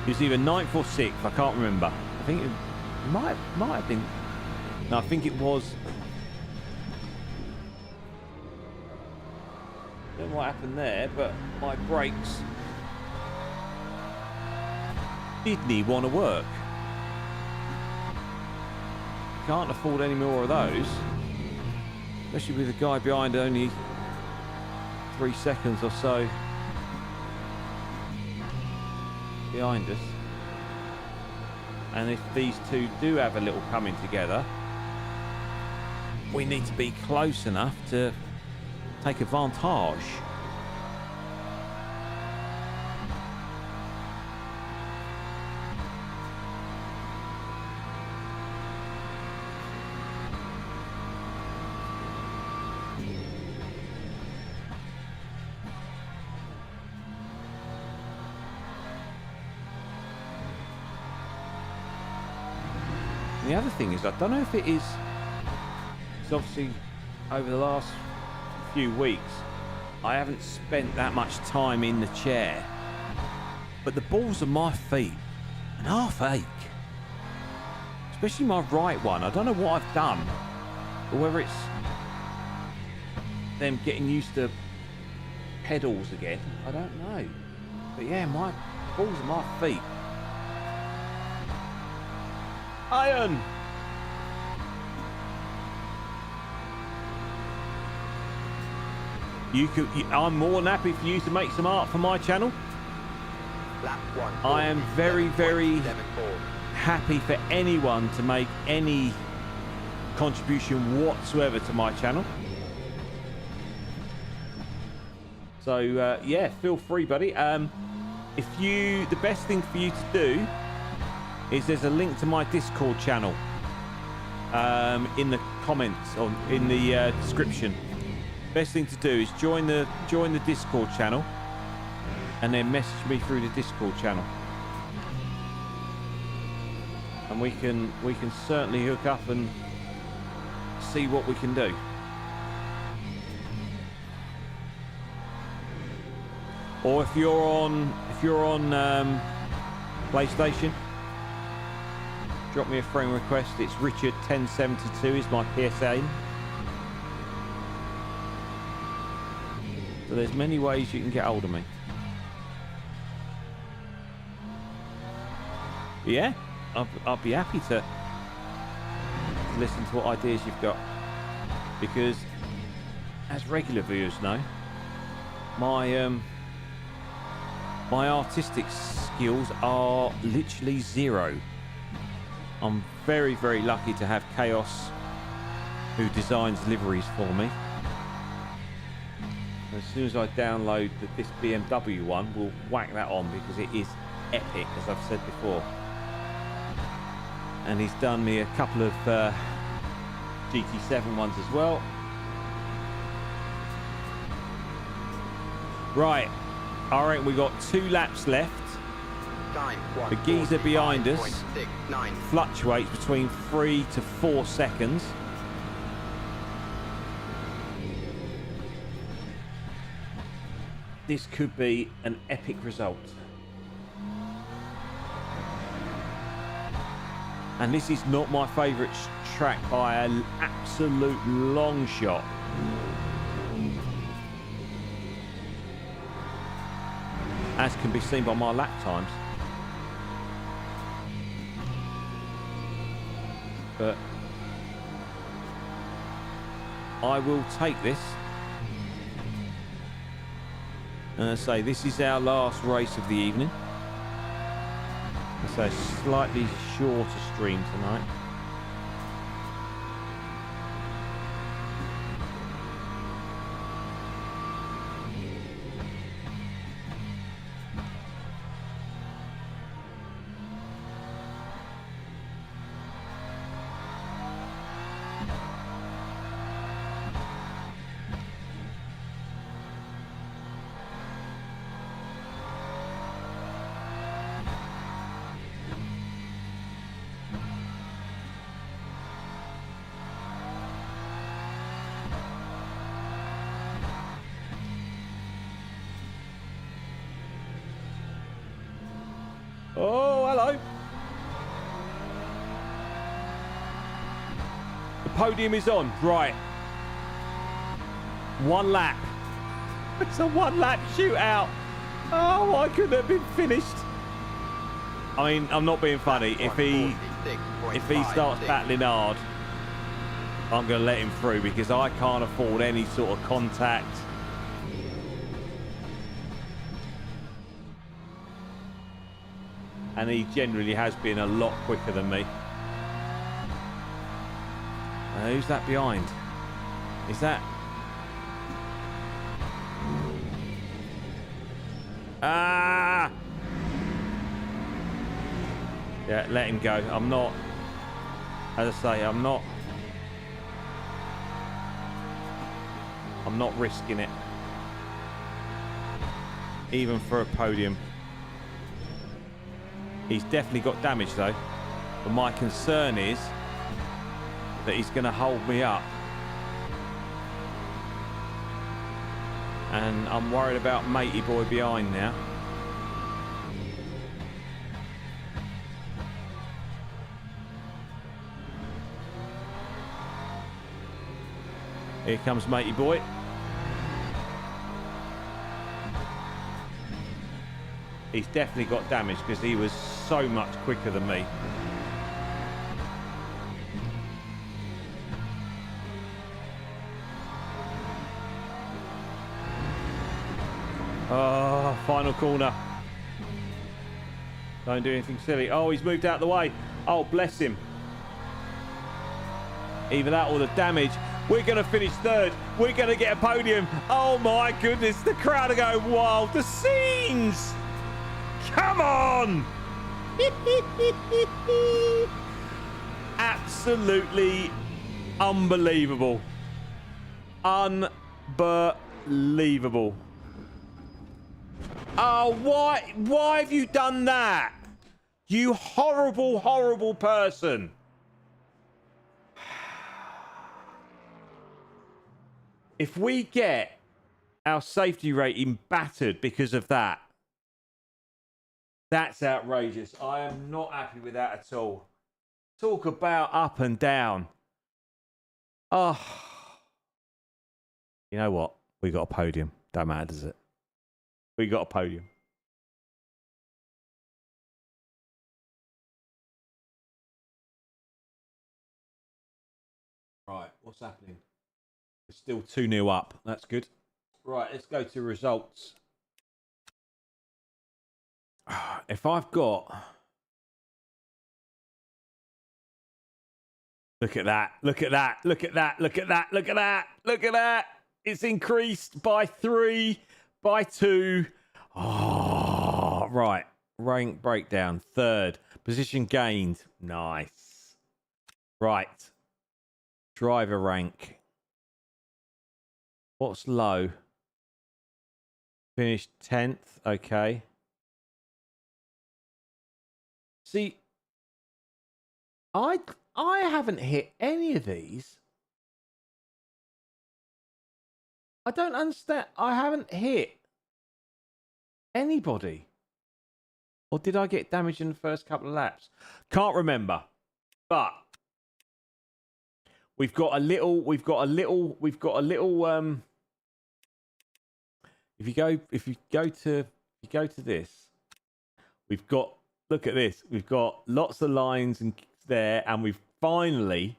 It was either 9th or 6th, I can't remember. I think it might have been... No, I think it was... I don't know what happened there, but my brakes didn't want to work. Can't afford any more of those, especially with the guy behind only 3 seconds or so behind us. And if these two do have a little coming together, we need to be close enough to take advantage. And the other thing is, I don't know if it is, it's obviously over the last few weeks I haven't spent that much time in the chair, but the balls of my feet and half ache, especially my right one. I don't know what I've done, or whether it's them getting used to pedals again, I don't know, but yeah, my balls of my feet. Iron. I'm more than happy for you to make some art for my channel. I am very, very happy for anyone to make any contribution whatsoever to my channel. So yeah, feel free, buddy. The best thing for you to do is there's a link to my Discord channel in the comments or in the description. Best thing to do is join the Discord channel and then message me through the Discord channel, and we can certainly hook up and see what we can do. Or if you're on PlayStation, drop me a friend request. It's Richard1072 is my PSA. So there's many ways you can get hold of me. But yeah, I'll be happy to listen to what ideas you've got, because as regular viewers know, my artistic skills are literally zero. I'm very, very lucky to have Chaos, who designs liveries for me. As soon as I download this BMW one, we'll whack that on, because it is epic, as I've said before. And he's done me a couple of GT7 ones as well. Right, I reckon we got 2 laps left. The geezer behind us fluctuates between 3 to 4 seconds. This could be an epic result. And this is not my favourite track by an absolute long shot. As can be seen by my lap times. But I will take this. And I say this is our last race of the evening. It's a slightly shorter stream tonight. Oh, hello. The podium is on. Right. One lap. It's a one-lap shootout. Oh, why couldn't it have been finished? I mean, I'm not being funny. If he starts battling hard, I'm going to let him through because I can't afford any sort of contact. And he generally has been a lot quicker than me. Who's that behind? Is that... Ah! Yeah, let him go. I'm not... As I say, I'm not risking it. Even for a podium. He's definitely got damage though. But my concern is that he's going to hold me up. And I'm worried about matey boy behind now. Here comes matey boy. He's definitely got damage because he was so much quicker than me. Oh, final corner. Don't do anything silly. Oh, he's moved out of the way. Oh, bless him. Either that or the damage. We're going to finish third. We're going to get a podium. Oh, my goodness. The crowd are going wild. The scenes. Come on! Absolutely unbelievable. Unbelievable. Oh, why have you done that? You horrible, horrible person. If we get our safety rating battered because of that, that's outrageous. I am not happy with that at all. Talk about up and down. Oh. You know what? We got a podium. Don't matter, does it? We got a podium. Right, what's happening? It's still 2-0 up. That's good. Right, let's go to results. If I've got... Look at that. Look at that. Look at that. Look at that. Look at that. Look at that. It's increased by 3, by 2. Oh, right. Rank breakdown. 3rd. Position gained. Nice. Right. Driver rank. What's low? Finished 10th. Okay. See, I haven't hit any of these. I don't understand. I haven't hit anybody. Or did I get damage in the first couple of laps? Can't remember. But we've got a little if you go to this, we've got, look at this. We've got lots of lines and there, and we've finally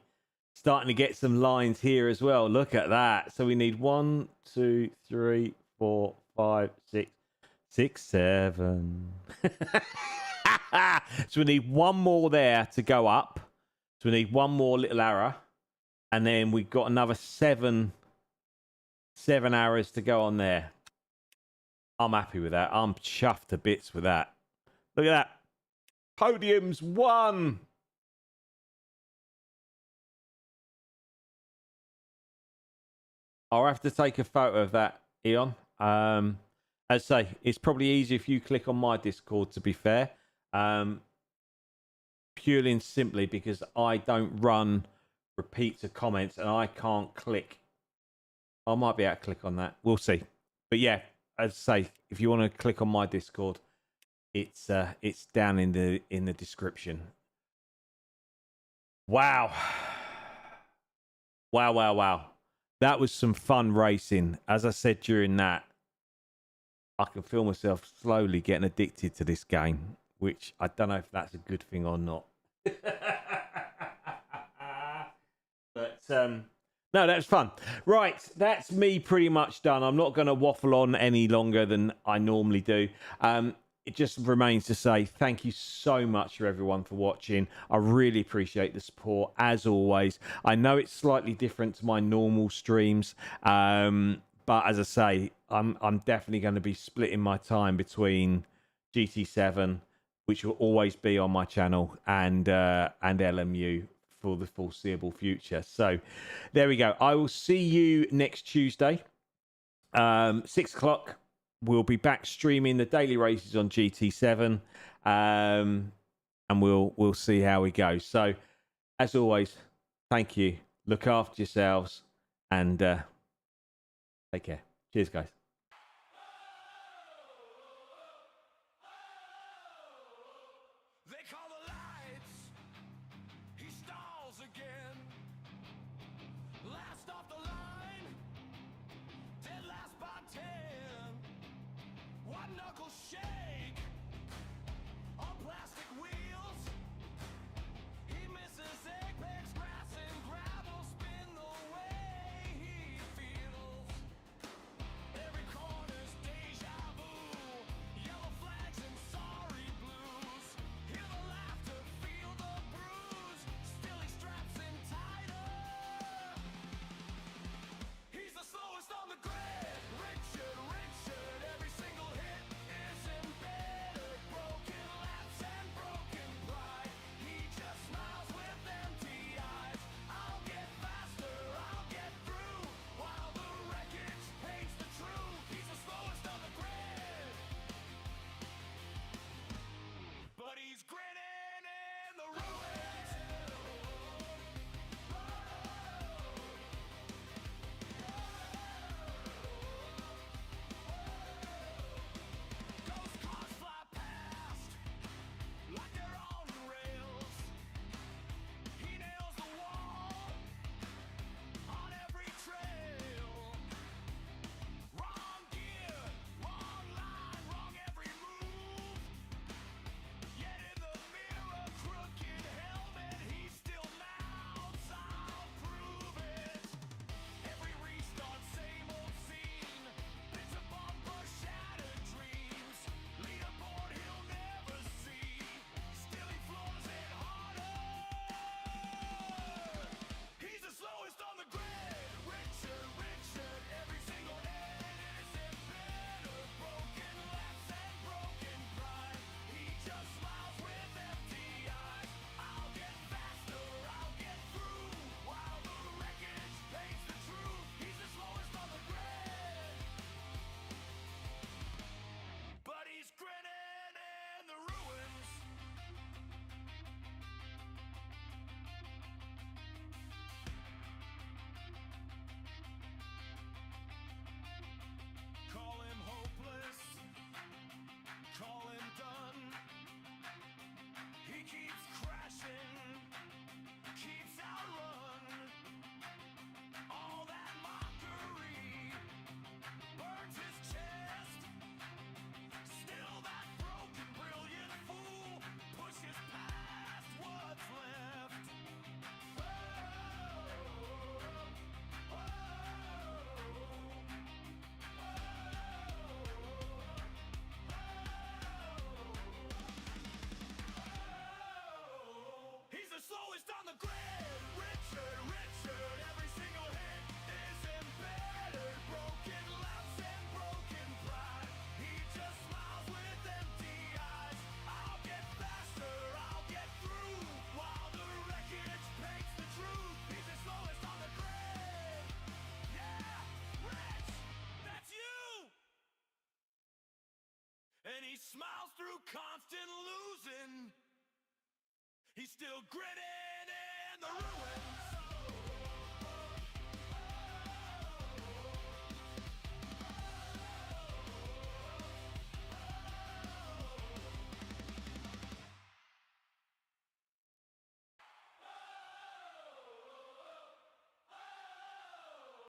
starting to get some lines here as well. Look at that. So we need 1, 2, 3, 4, 5, 6, 7. So we need one more there to go up. So we need one more little arrow, and then we've got another seven arrows to go on there. I'm happy with that. I'm chuffed to bits with that. Look at that. Podium's won. I'll have to take a photo of that, Eon. As I say, it's probably easier if you click on my Discord, to be fair. Purely and simply because I don't run repeats of comments and I can't click. I might be able to click on that. We'll see. But yeah, as I say, if you want to click on my Discord, it's down in the description. Wow. Wow. That was some fun racing. As I said during that, I can feel myself slowly getting addicted to this game, which I don't know if that's a good thing or not. But no, that's fun. Right, that's me pretty much done. I'm not going to waffle on any longer than I normally do. It just remains to say thank you so much for everyone for watching. I really appreciate the support, as always. I know it's slightly different to my normal streams, but as I say, I'm definitely going to be splitting my time between GT7, which will always be on my channel, and LMU for the foreseeable future. So there we go. I will see you next Tuesday, 6 o'clock. We'll be back streaming the daily races on GT7, and we'll see how we go. So, as always, thank you. Look after yourselves, and take care. Cheers, guys. They call the lights. He stalls again. Last off the line. Dead last by 10. One knuckle shake on plastic wheels. He misses apex grass and gravel. Spin the way he feels. Every corner's deja vu. Yellow flags and sorry blues. Hear the laughter, feel the bruise. Still he straps in tighter. He's the slowest on the grid. Richard, every single hit is embedded. he smiles through constant losing. He's still gritty.